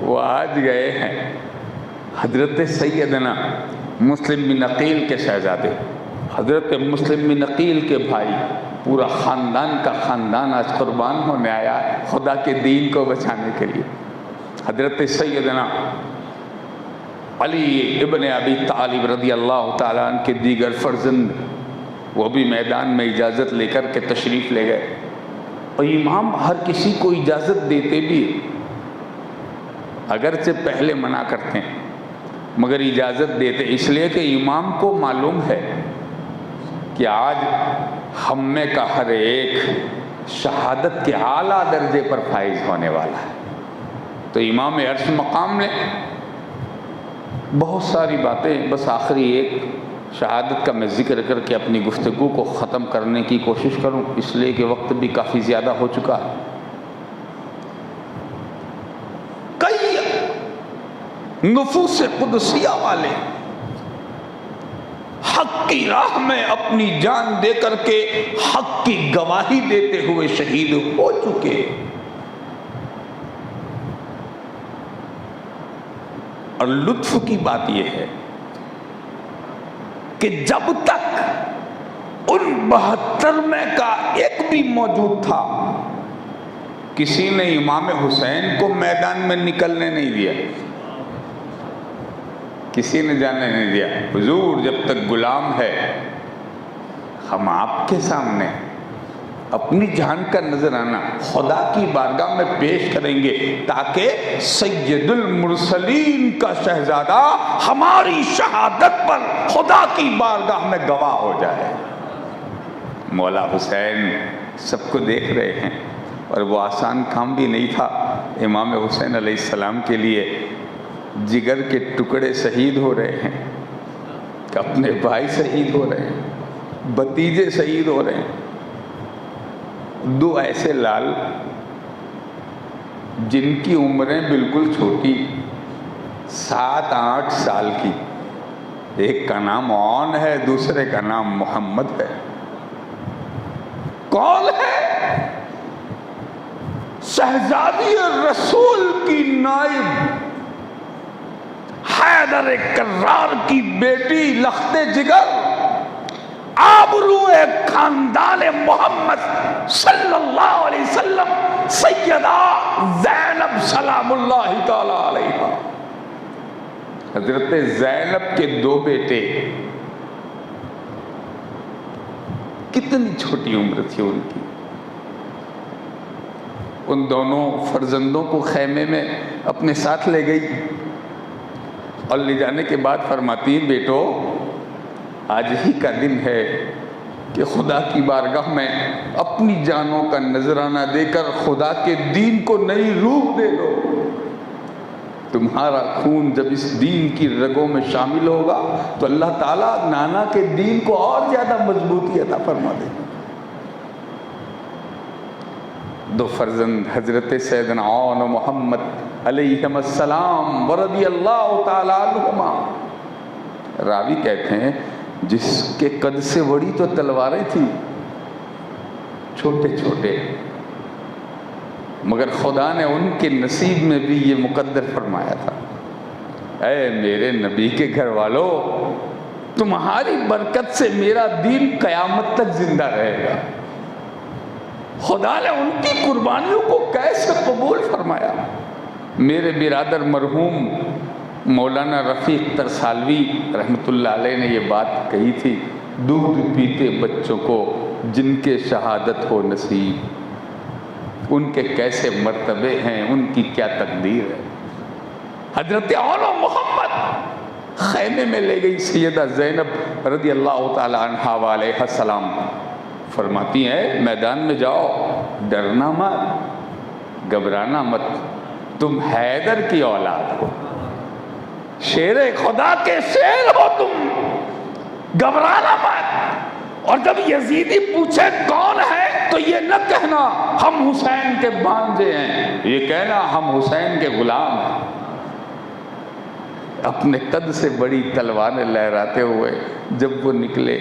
وہ آج گئے ہیں حضرت سیدنا مسلم بن عقیل کے شہزادے، حضرت مسلم بن عقیل کے بھائی، پورا خاندان کا خاندان آج قربان ہونے آیا خدا کے دین کو بچانے کے لیے۔ حضرت سیدنا علی ابن ابی طالب رضی اللہ تعالیٰ عنہ کے دیگر فرزند، وہ بھی میدان میں اجازت لے کر کے تشریف لے گئے۔ اور امام ہر کسی کو اجازت دیتے بھی، اگرچہ پہلے منع کرتے ہیں مگر اجازت دیتے، اس لیے کہ امام کو معلوم ہے کہ آج ہم میں کا ہر ایک شہادت کے اعلیٰ درجے پر فائز ہونے والا ہے۔ تو امام عرش مقام نے بہت ساری باتیں، بس آخری ایک شہادت کا میں ذکر کر کے اپنی گفتگو کو ختم کرنے کی کوشش کروں، اس لیے کہ وقت بھی کافی زیادہ ہو چکا ہے۔ کئی نفوس قدسیہ والے حق کی راہ میں اپنی جان دے کر کے حق کی گواہی دیتے ہوئے شہید ہو چکے، اور لطف کی بات یہ ہے کہ جب تک ان 72 میں کا ایک بھی موجود تھا، کسی نے امام حسین کو میدان میں نکلنے نہیں دیا، کسی نے جانے نہیں دیا۔ حضور جب تک غلام ہے ہم آپ کے سامنے اپنی جان کا نذرانہ خدا کی بارگاہ میں پیش کریں گے، تاکہ سید المرسلین کا شہزادہ ہماری شہادت پر خدا کی بارگاہ میں گواہ ہو جائے۔ مولا حسین سب کو دیکھ رہے ہیں، اور وہ آسان کام بھی نہیں تھا امام حسین علیہ السلام کے لیے۔ جگر کے ٹکڑے شہید ہو رہے ہیں، اپنے بھائی شہید ہو رہے ہیں، بھتیجے شہید ہو رہے ہیں، دو ایسے لال جن کی عمریں بالکل چھوٹی، 7-8 سال کی، ایک کا نام عون ہے، دوسرے کا نام محمد ہے۔ کون ہے؟ شہزادی رسول کی نائب، حیدر کرار کی بیٹی، لخت جگر، آبرو خاندان محمد صلی اللہ علیہ وسلم، سیدہ زینب سلام اللہ تعالی علیہا۔ حضرت زینب کے 2 بیٹے، کتنی چھوٹی عمر تھی ان کی۔ ان دونوں فرزندوں کو خیمے میں اپنے ساتھ لے گئی اور لے جانے کے بعد فرماتی ہیں، بیٹو آج ہی کا دن ہے کہ خدا کی بارگاہ میں اپنی جانوں کا نذرانہ دے کر خدا کے دین کو نئی روح دے دو۔ تمہارا خون جب اس دین کی رگوں میں شامل ہوگا تو اللہ تعالیٰ نانا کے دین کو اور زیادہ مضبوطی عطا فرما دے گا۔ 2 فرزند حضرت سیدنا عون و محمد علیہم السلام ورضی اللہ تعالیٰ عنہما۔ راوی کہتے ہیں جس کے قد سے بڑی تو تلواریں تھیں، چھوٹے چھوٹے، مگر خدا نے ان کے نصیب میں بھی یہ مقدر فرمایا تھا، اے میرے نبی کے گھر والوں، تمہاری برکت سے میرا دین قیامت تک زندہ رہے گا۔ خدا نے ان کی قربانیوں کو کیسے قبول فرمایا۔ میرے برادر مرحوم مولانا رفیق ترسالوی رحمۃ اللہ علیہ نے یہ بات کہی تھی، دودھ پیتے بچوں کو جن کے شہادت ہو نصیب، ان کے کیسے مرتبے ہیں، ان کی کیا تقدیر ہے۔ حضرت عون و محمد خیمے میں لے گئی سیدہ زینب رضی اللہ تعالی عنہا وعلیہ السلام، فرماتی ہیں میدان میں جاؤ، ڈرنا مت، گھبرانا مت، تم حیدر کی اولاد ہو، شیر خدا کے شیر ہو تم، گھبرانا مت۔ اور جب یزیدی پوچھے کون ہے تو یہ نہ کہنا ہم حسین کے بانجے ہیں، یہ کہنا ہم حسین کے غلام ہیں۔ اپنے قد سے بڑی تلواریں لہراتے ہوئے جب وہ نکلے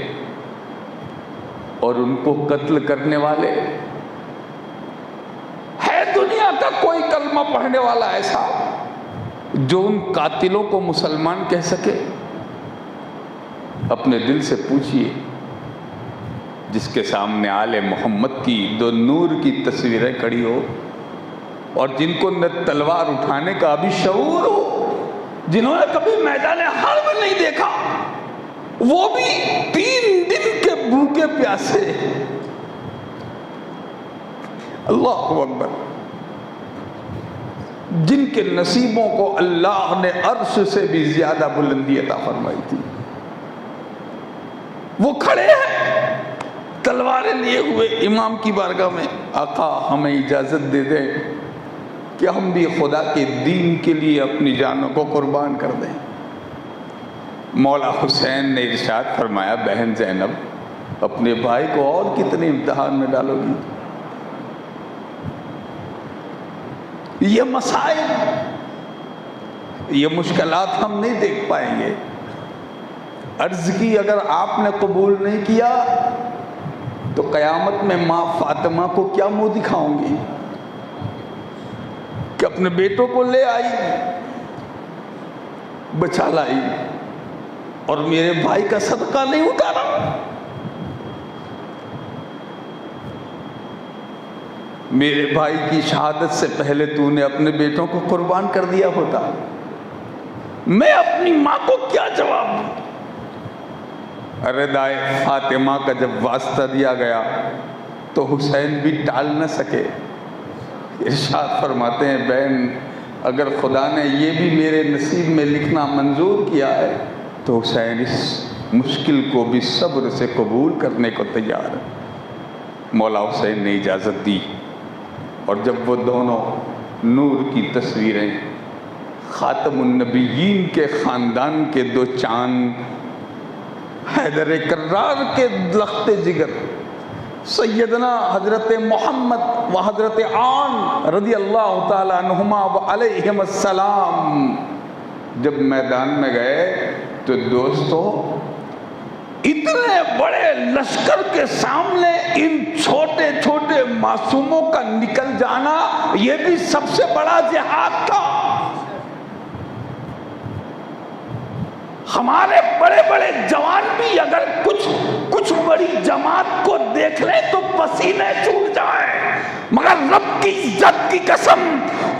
اور ان کو قتل کرنے والے، ہے دنیا کا کوئی کلمہ پڑھنے والا ایسا جو ان قاتلوں کو مسلمان کہہ سکے؟ اپنے دل سے پوچھئے، جس کے سامنے آل محمد کی 2 نور کی تصویریں کھڑی ہو اور جن کو نہ تلوار اٹھانے کا بھی شعور ہو، جنہوں نے کبھی میدان حرب نہیں دیکھا، وہ بھی 3 دن کے بھوکے پیاسے، اللہ اکبر، جن کے نصیبوں کو اللہ نے عرش سے بھی زیادہ بلندی عطا فرمائی تھی، وہ کھڑے ہیں تلواریں لیے ہوئے امام کی بارگاہ میں، آقا ہمیں اجازت دے دیں کہ ہم بھی خدا کے دین کے لیے اپنی جانوں کو قربان کر دیں۔ مولا حسین نے ارشاد فرمایا، بہن زینب اپنے بھائی کو اور کتنے امتحان میں ڈالو گی؟ یہ مسائل، یہ مشکلات ہم نہیں دیکھ پائیں گے۔ عرض کی اگر آپ نے قبول نہیں کیا تو قیامت میں ماں فاطمہ کو کیا منہ دکھاؤں گی کہ اپنے بیٹوں کو لے آئی، بچا لائی اور میرے بھائی کا صدقہ نہیں اٹھانا۔ میرے بھائی کی شہادت سے پہلے تو نے اپنے بیٹوں کو قربان کر دیا ہوتا، میں اپنی ماں کو کیا جواب دوں؟ ردائے فاطمہ کا جب واسطہ دیا گیا تو حسین بھی ٹال نہ سکے، ارشاد فرماتے ہیں، بہن اگر خدا نے یہ بھی میرے نصیب میں لکھنا منظور کیا ہے تو حسین اس مشکل کو بھی صبر سے قبول کرنے کو تیار ہے۔ مولا حسین نے اجازت دی اور جب وہ دونوں نور کی تصویریں، خاتم النبیین کے خاندان کے 2 چاند حیدر کرار کے لخت جگر سیدنا حضرت محمد و حضرت آن رضی اللہ تعالی عنہما و علیہم السلام جب میدان میں گئے تو دوستو اتنے بڑے لشکر کے سامنے ان چھوٹے چھوٹے معصوموں کا نکل جانا یہ بھی سب سے بڑا جہاد تھا۔ ہمارے بڑے بڑے جوان بھی اگر کچھ بڑی جماعت کو دیکھ لیں تو پسینے چھوٹ جائیں، مگر رب کی عزت کی قسم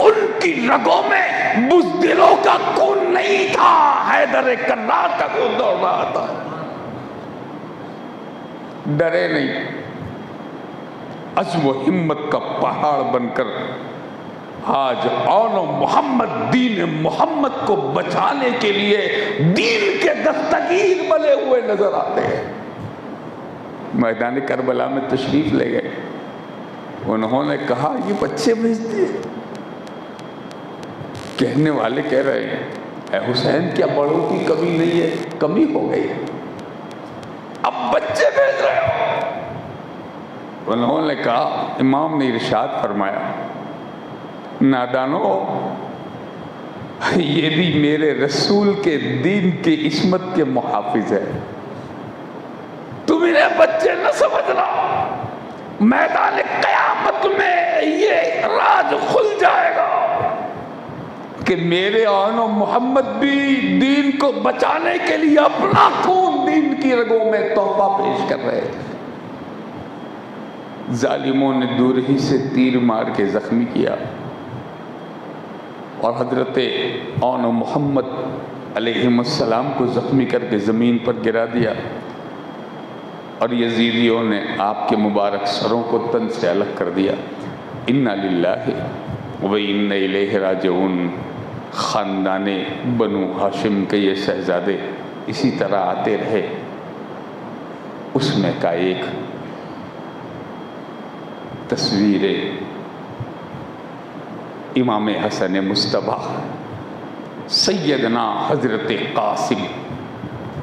ان کی رگوں میں بزدلوں کا خون نہیں تھا، حیدر کرار کا خون دوڑ رہا تھا۔ ڈرے نہیں، عزم و ہمت کا پہاڑ بن کر آج آن محمد دین محمد کو بچانے کے لیے دین کے دستگیر بنے ہوئے نظر آتے ہیں۔ میدان کربلا میں تشریف لے گئے، انہوں نے کہا یہ بچے بھیج دیے۔ کہنے والے کہہ رہے ہیں اے حسین کیا بڑوں کی کمی نہیں ہے؟ کمی ہو گئی، اب بچے بھیج رہے ہو۔ انہوں نے کہا امام نے ارشاد فرمایا نادانو یہ بھی میرے رسول کے دین کی عصمت کے محافظ ہے، تم انہیں بچے نہ سمجھنا، میدان قیامت میں یہ راز کھل جائے گا کہ میرے آن و محمد بھی دین کو بچانے کے لیے اپنا خون دین کی رگوں میں تحفہ پیش کر رہے تھے۔ ظالموں نے دور ہی سے تیر مار کے زخمی کیا اور حضرت آن و محمد علیہ السلام کو زخمی کر کے زمین پر گرا دیا، اور یزیدیوں نے آپ کے مبارک سروں کو تن سے الگ کر دیا۔ انا للہ و انا الیہ راجعون۔ خاندان بنو ہاشم کے یہ شہزادے اسی طرح آتے رہے۔ اس میں کا ایک تصویر امام حسن مصطفیٰ سیدنا حضرت قاسم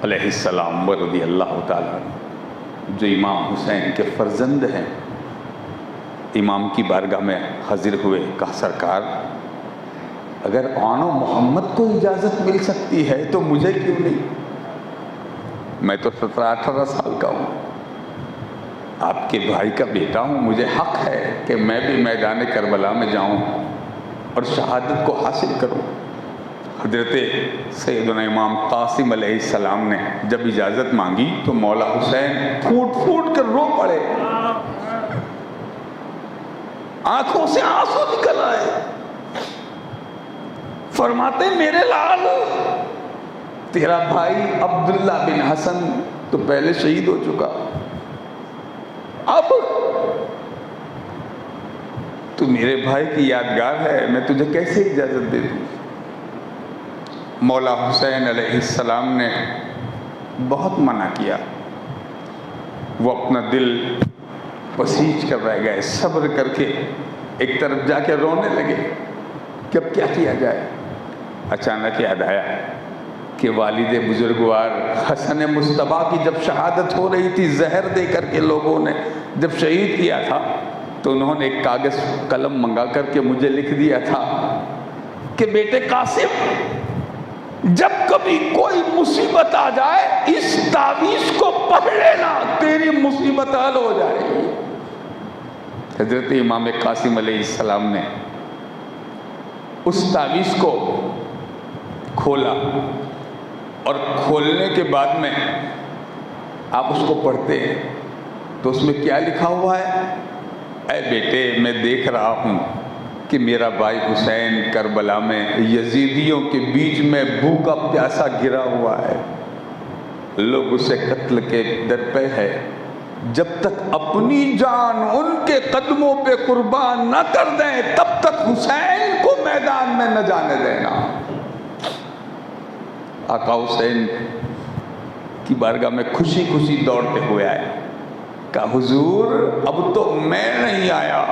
علیہ السلام رضی اللہ تعالیٰ جو امام حسین کے فرزند ہیں، امام کی بارگاہ میں حاضر ہوئے، کہا سرکار اگر آن و محمد کو اجازت مل سکتی ہے تو مجھے کیوں نہیں؟ میں تو 17-18 سال کا ہوں، آپ کے بھائی کا بیٹا ہوں، مجھے حق ہے کہ میں بھی میدان کربلا میں جاؤں اور شہادت کو حاصل کروں۔ حضرت سیدنا امام قاسم علیہ السلام نے جب اجازت مانگی تو مولا حسین پھوٹ پھوٹ کر رو پڑے، آنکھوں سے آنسو نکل آئے، فرماتے میرے لال تیرا بھائی عبداللہ بن حسن تو پہلے شہید ہو چکا، اب تو میرے بھائی کی یادگار ہے، میں تجھے کیسے اجازت دے دوں؟ مولا حسین علیہ السلام نے بہت منع کیا، وہ اپنا دل بسیج کر رہ گئے، صبر کر کے ایک طرف جا کے رونے لگے کہ اب کیا کیا جائے۔ اچانک یاد آیا کہ والد بزرگوار حسن مصطفیٰ کی جب شہادت ہو رہی تھی، زہر دے کر کے لوگوں نے جب شہید کیا تھا تو انہوں نے ایک کاغذ قلم منگا کر کے مجھے لکھ دیا تھا کہ بیٹے قاسم جب کبھی کوئی مصیبت آ جائے اس تعویذ کو پڑھ لینا، تیری مصیبت حل ہو جائے گی۔ حضرت امام قاسم علیہ السلام نے اس تعویذ کو کھولا، اور کھولنے کے بعد میں آپ اس کو پڑھتے ہیں تو اس میں کیا لکھا ہوا ہے؟ اے بیٹے میں دیکھ رہا ہوں کہ میرا بھائی حسین کربلا میں یزیدیوں کے بیچ میں بھوکا پیاسا گرا ہوا ہے، لوگ اسے قتل کے در پہ ہے، جب تک اپنی جان ان کے قدموں پہ قربان نہ کر دیں تب تک حسین کو میدان میں نہ جانے دینا۔ آقا حسین کی بارگاہ میں خوشی خوشی دوڑتے ہوئے آئے، کہا حضور اب تو میں نہیں آیا،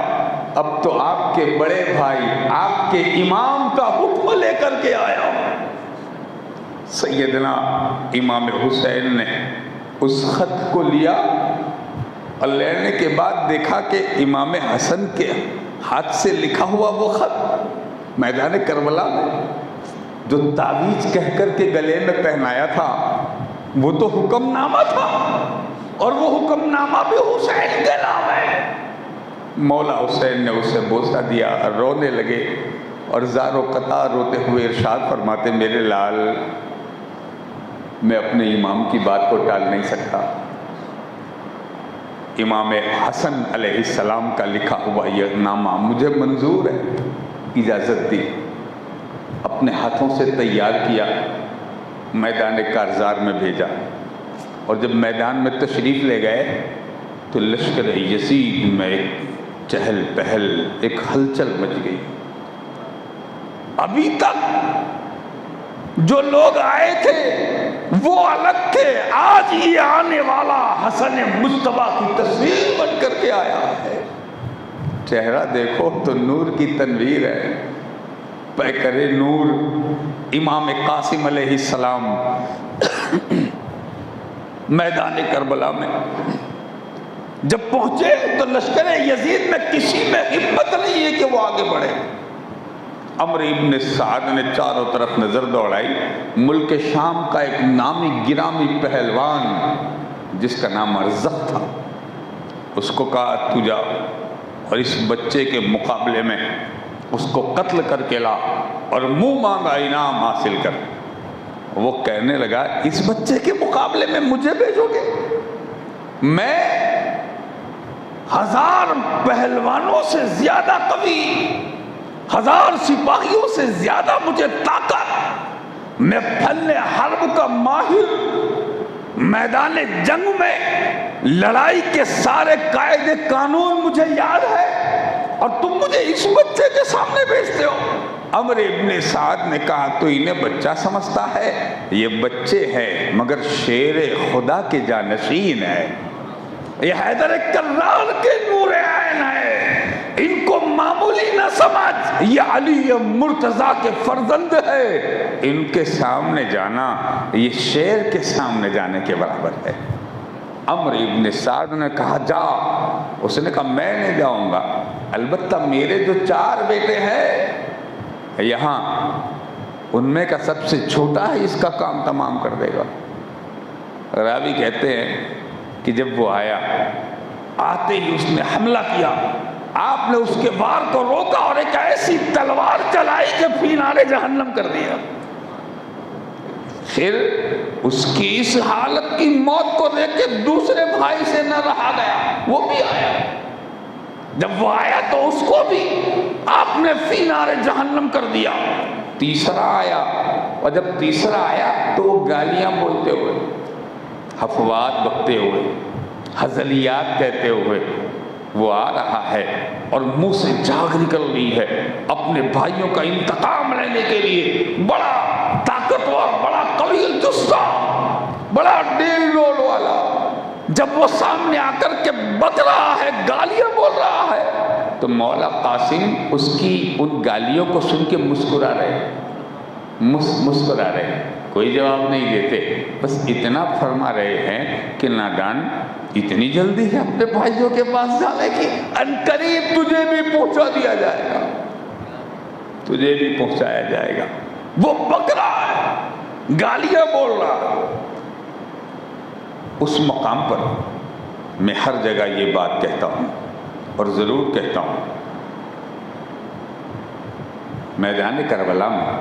اب تو آپ کے بڑے بھائی آپ کے امام کا حکم لے کر کے آیا۔ سیدنا امام حسین نے اس خط کو لیا اور لینے کے بعد دیکھا کہ امام حسن کے ہاتھ سے لکھا ہوا وہ خط میدان کربلا میں جو تعویذ کہہ کر کے گلے میں پہنایا تھا وہ تو حکم نامہ تھا، اور وہ حکم نامہ بھی حسین کے نام ہے۔ مولا حسین نے اسے بوسہ دیا اور رونے لگے، اور زار و قطع روتے ہوئے ارشاد فرماتے میرے لال، میں اپنے امام کی بات کو ٹال نہیں سکتا، امام حسن علیہ السلام کا لکھا ہوا یہ نامہ مجھے منظور ہے، اجازت دی۔ اپنے ہاتھوں سے تیار کیا، میدان کارزار میں بھیجا، اور جب میدان میں تشریف لے گئے تو لشکر یزید میں ایک چہل پہل، ایک ہلچل مچ گئی۔ ابھی تک جو لوگ آئے تھے وہ الگ تھے، آج یہ آنے والا حسن مصطفیٰ کی تصویر بن کر کے آیا ہے، چہرہ دیکھو تو نور کی تنویر ہے، پیکر نور امام قاسم علیہ السلام میدان کربلا میں جب پہنچے تو لشکر یزید میں کسی میں ہمت نہیں ہے کہ وہ آگے بڑھے۔ عمرو ابن سعد نے چاروں طرف نظر دوڑائی، ملک شام کا ایک نامی گرامی پہلوان جس کا نام ارزق تھا، اس کو کہا تو جا اور اس بچے کے مقابلے میں اس کو قتل کر کے لا اور منہ مانگا انعام حاصل کر۔ وہ کہنے لگا اس بچے کے مقابلے میں مجھے بھیجو گے؟ میں 1000 پہلوانوں سے زیادہ قوی، 1000 سپاہیوں سے زیادہ مجھے طاقت، میں فن حرب کا ماہر، میدان جنگ میں لڑائی کے سارے قاعدے قانون مجھے یاد ہے، اور تم مجھے اس بچے کے سامنے بھیجتے ہو۔ عمرو ابن سعد نے کہا تو انہیں بچہ سمجھتا ہے، یہ بچے ہیں مگر شیر خدا کے جانشین ہے، یہ حیدر کرار کے نور عین ہے، ان کو معمولی نہ سمجھ، یہ علی مرتضیٰ کے فرزند ہے، ان کے سامنے جانا یہ شیر کے سامنے جانے کے برابر ہے۔ عمرو ابن سعد نے کہا جا، اس نے کہا میں نہیں جاؤں گا، البتہ میرے جو 4 بیٹے ہیں یہاں، ان میں کا سب سے چھوٹا ہے، اس کا کام تمام کر دے گا۔ راوی کہتے ہیں کہ جب وہ آیا، آتے ہی اس نے حملہ کیا، آپ نے اس کے وار کو روکا اور ایک ایسی تلوار چلائی کہ فینارے جہنم کر دیا۔ پھر اس کی اس حالت کی موت کو دیکھ کے دوسرے بھائی سے نہ رہا گیا، وہ بھی آیا۔ جب وہ آیا تو اس کو بھی آپ نے فینارے جہنم کر دیا۔ تیسرا آیا، اور جب تیسرا آیا تو وہ گالیاں بولتے ہوئے، حفوات بکتے ہوئے، ہزلیات کہتے ہوئے وہ آ رہا ہے، اور منہ سے جھاگ نکل رہی ہے اپنے بھائیوں کا انتقام لینے کے لیے۔ بڑا طاقتور، بڑا قوی الجثہ، بڑا ڈیل ڈول والا، جب وہ سامنے آ کر کے بک رہا ہے، گالیاں بول رہا ہے، تو مولا قاسم اس کی ان گالیوں کو سن کے مسکرا رہے، کوئی جواب نہیں دیتے، بس اتنا فرما رہے ہیں کہ نادان اتنی جلدی ہے اپنے بھائیوں کے پاس جانے کی، ان قریب تجھے بھی پہنچا دیا جائے گا، تجھے بھی پہنچایا جائے گا۔ وہ بک رہا ہے، گالیاں بول رہا ہے۔ اس مقام پر میں ہر جگہ یہ بات کہتا ہوں اور ضرور کہتا ہوں، میدان کربلا میں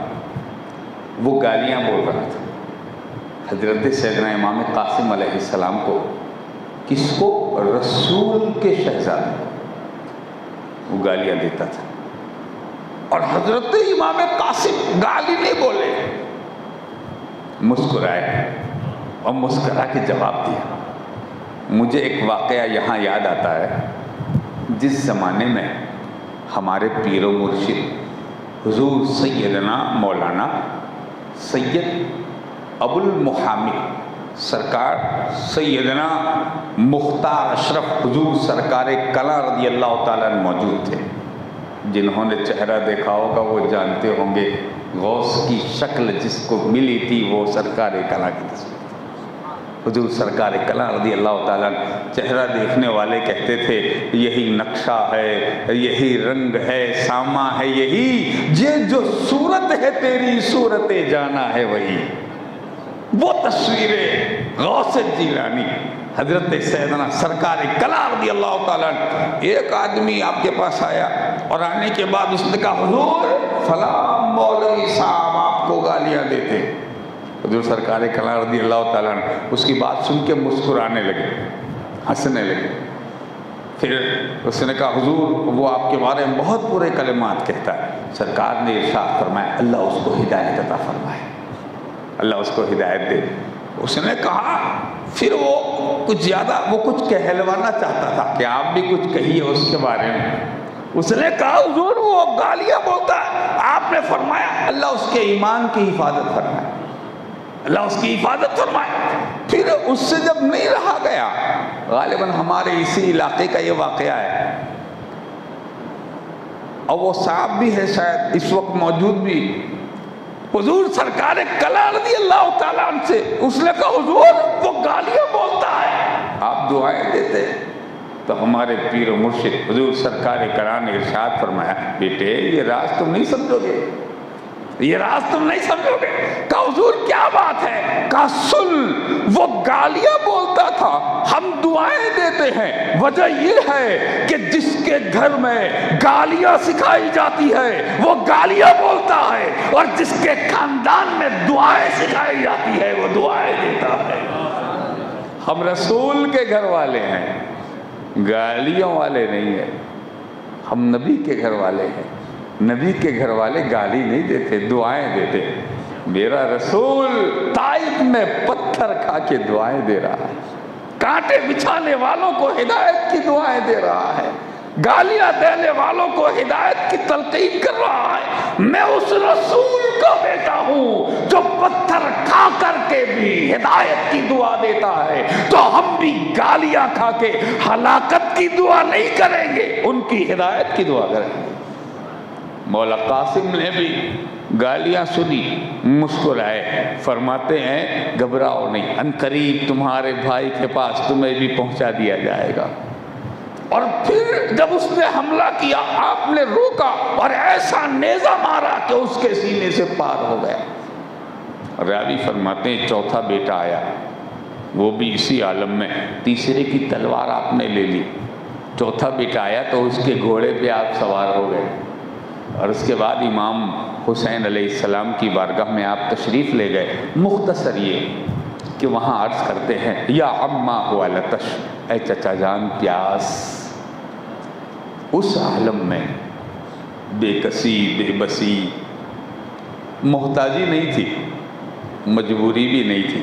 وہ گالیاں بول رہا تھا حضرت سیدنا امام قاسم علیہ السلام کو، کس کو؟ رسول کے شہزادے، وہ گالیاں دیتا تھا، اور حضرت امام قاسم گالی نہیں بولے، مسکرائے اور مسکرا کے جواب دیا۔ مجھے ایک واقعہ یہاں یاد آتا ہے، جس زمانے میں ہمارے پیر و مرشد حضور سیدنا مولانا سید ابو المحامد سرکار سیدنا مختار اشرف حضور سرکار کلاں رضی اللہ تعالیٰ عنہ موجود تھے۔ جنہوں نے چہرہ دیکھا ہوگا وہ جانتے ہوں گے، غوث کی شکل جس کو ملی تھی وہ سرکار کلاں کی تصویر تھی۔ حضور سرکار کلام رضی اللہ تعالیٰ چہرہ دیکھنے والے کہتے تھے یہی نقشہ ہے، یہی رنگ ہے، ساما ہے، یہی یہ جو صورت ہے تیری صورت جانا ہے وہی. وہ تصویریں غوث جیلانی حضرت سیدنا سرکار کلام رضی اللہ تعالیٰ. ایک آدمی آپ کے پاس آیا اور آنے کے بعد اس نے کہا حضور فلاں مولوی صاحب آپ کو گالیاں دیتے. حضور سرکار کلام رضی اللہ تعالیٰ اس کی بات سن کے مسکرانے لگے، ہنسنے لگے. پھر اس نے کہا حضور وہ آپ کے بارے میں بہت برے کلمات کہتا ہے. سرکار نے ارشاد فرمایا اللہ اس کو ہدایت عطا فرمائے، اللہ اس کو ہدایت دے. اس نے کہا پھر وہ کچھ زیادہ وہ کچھ کہلوانا چاہتا تھا کہ آپ بھی کچھ کہیے اس کے بارے میں. اس نے کہا حضور وہ گالیاں بولتا ہے. آپ نے فرمایا اللہ اس کے ایمان کی حفاظت فرمائے، اللہ اس کی حفاظت فرمائے. پھر اس سے جب نہیں رہا گیا، غالباً ہمارے اسی علاقے کا یہ واقعہ ہے اور وہ صاحب بھی ہے شاید اس وقت موجود بھی. حضور سرکار کلام رضی اللہ تعالیٰ عنہ سے اس نے کہا حضور وہ گالیاں بولتا ہے آپ دعائیں دیتے. تو ہمارے پیر و مرشد حضور سرکار کلام نے ارشاد فرمایا بیٹے یہ راز تم نہیں سمجھو گے، یہ راز تم نہیں سمجھو گے. کہا حضور کیا بات ہے؟ کہا سن وہ گالیاں بولتا تھا ہم دعائیں دیتے ہیں. وجہ یہ ہے کہ جس کے گھر میں گالیاں سکھائی جاتی ہے وہ گالیاں بولتا ہے، اور جس کے خاندان میں دعائیں سکھائی جاتی ہے وہ دعائیں دیتا ہے. ہم رسول کے گھر والے ہیں، گالیوں والے نہیں ہیں. ہم نبی کے گھر والے ہیں، نبی کے گھر والے گالی نہیں دیتے، دعائیں دیتے. میرا رسول طائف میں پتھر کھا کے دعائیں دے رہا ہے، کانٹے بچھانے والوں کو ہدایت کی دعائیں دے رہا ہے، گالیاں دینے والوں کو ہدایت کی تلقین کر رہا ہے. میں اس رسول کا بیٹا ہوں جو پتھر کھا کر کے بھی ہدایت کی دعا دیتا ہے. تو ہم بھی گالیاں کھا کے ہلاکت کی دعا نہیں کریں گے، ان کی ہدایت کی دعا کریں گے. مولا قاسم نے بھی گالیاں سنی، مسکرائے. فرماتے ہیں گھبراؤ نہیں، ان قریب تمہارے بھائی کے پاس تمہیں بھی پہنچا دیا جائے گا. اور پھر جب اس نے حملہ کیا آپ نے روکا اور ایسا نیزہ مارا کہ اس کے سینے سے پار ہو گیا. راوی فرماتے ہیں چوتھا بیٹا آیا، وہ بھی اسی عالم میں. تیسرے کی تلوار آپ نے لے لی. چوتھا بیٹا آیا تو اس کے گھوڑے پہ آپ سوار ہو گئے. اور اس کے بعد امام حسین علیہ السلام کی بارگاہ میں آپ تشریف لے گئے. مختصر یہ کہ وہاں عرض کرتے ہیں یا عما ہوا لتش، اے چچا جان پیاس. اس عالم میں بے کسی بے بسی، محتاجی نہیں تھی، مجبوری بھی نہیں تھی.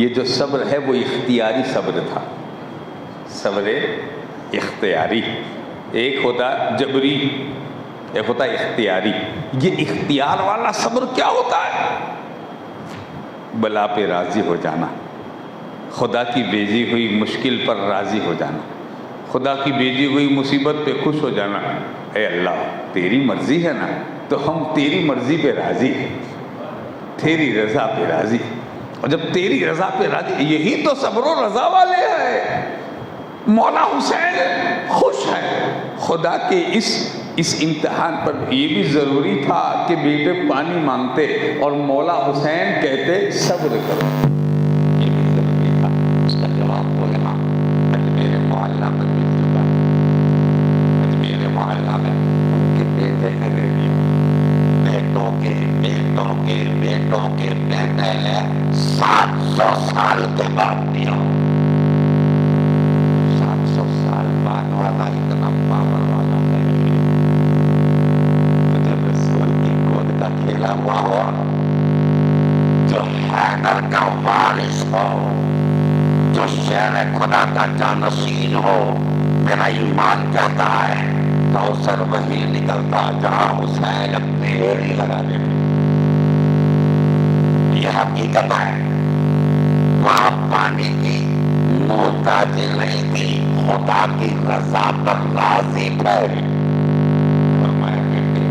یہ جو صبر ہے وہ اختیاری صبر تھا، صبر اختیاری. ایک ہوتا جبری، ایک ہوتا اختیاری. یہ اختیار والا صبر کیا ہوتا ہے؟ بلا پہ راضی ہو جانا، خدا کی بھیجی ہوئی مشکل پر راضی ہو جانا، خدا کی بھیجی ہوئی مصیبت پہ خوش ہو جانا. اے اللہ تیری مرضی ہے نا تو ہم تیری مرضی پہ راضی ہیں، تیری رضا پہ راضی. اور جب تیری رضا پہ راضی، یہی تو صبر و رضا والے ہیں. مولا حسین خوش ہیں خدا کے اس امتحان پر. یہ بھی ضروری تھا کہ بیٹے پانی مانگتے اور مولا حسین کہتے صبر کرو. یہ بھی ضروری تھا. اس کا جواب ہو گیا میرے محلہ میں مل چکا، میرے محلہ میں ان کے بیٹے ہیں، بیٹوں کے بیٹوں کے بیٹوں کے بیٹے ہیں. 700 سال کے بعد دیا، 700 سال بعد والا اتنا پاور والا ہے. جب رسول کی گود کا کھیلا ہوا ہو، جو حیدر کا وارث ہو، جو شیر خدا کا جانشین ہو، میرا ایمان کہتا ہے کوثر وہی نکلتا جہاں حسین اپنے ایڑی لگا دے. یہ حقیقت ہے. وہاں پانی کی محتاجی نہیں تھی، خدا کی رضا پر راضی تھے. فرمایا بیٹے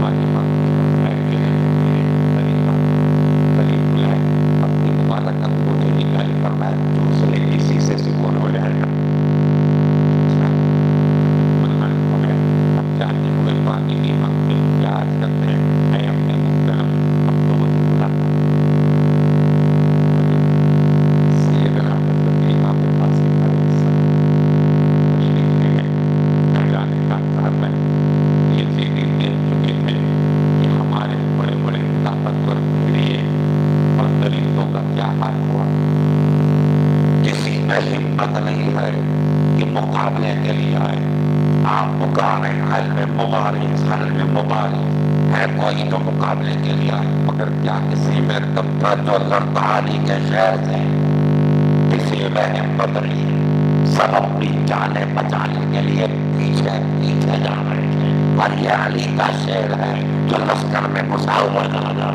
پانی مانگتے ہیں، خلیفہ خلیفہ اپنی مبارک انگوٹھی نہیں ہے کہ مقابلے کے لیے آئے. آپ پکارے حلم مبارک حلم مبارک ہے کوئی تو مقابلے کے لیے آئے. مگر کیا کسی میں تبدہ جو لڑکاری کے شہر سے کسی رحم بدلی سب اپنی جانیں بچانے کے لیے پیچھے جا رہے تھے. اور یہ علی کا شعر ہے جو لشکر میں مساومہ کر رہا.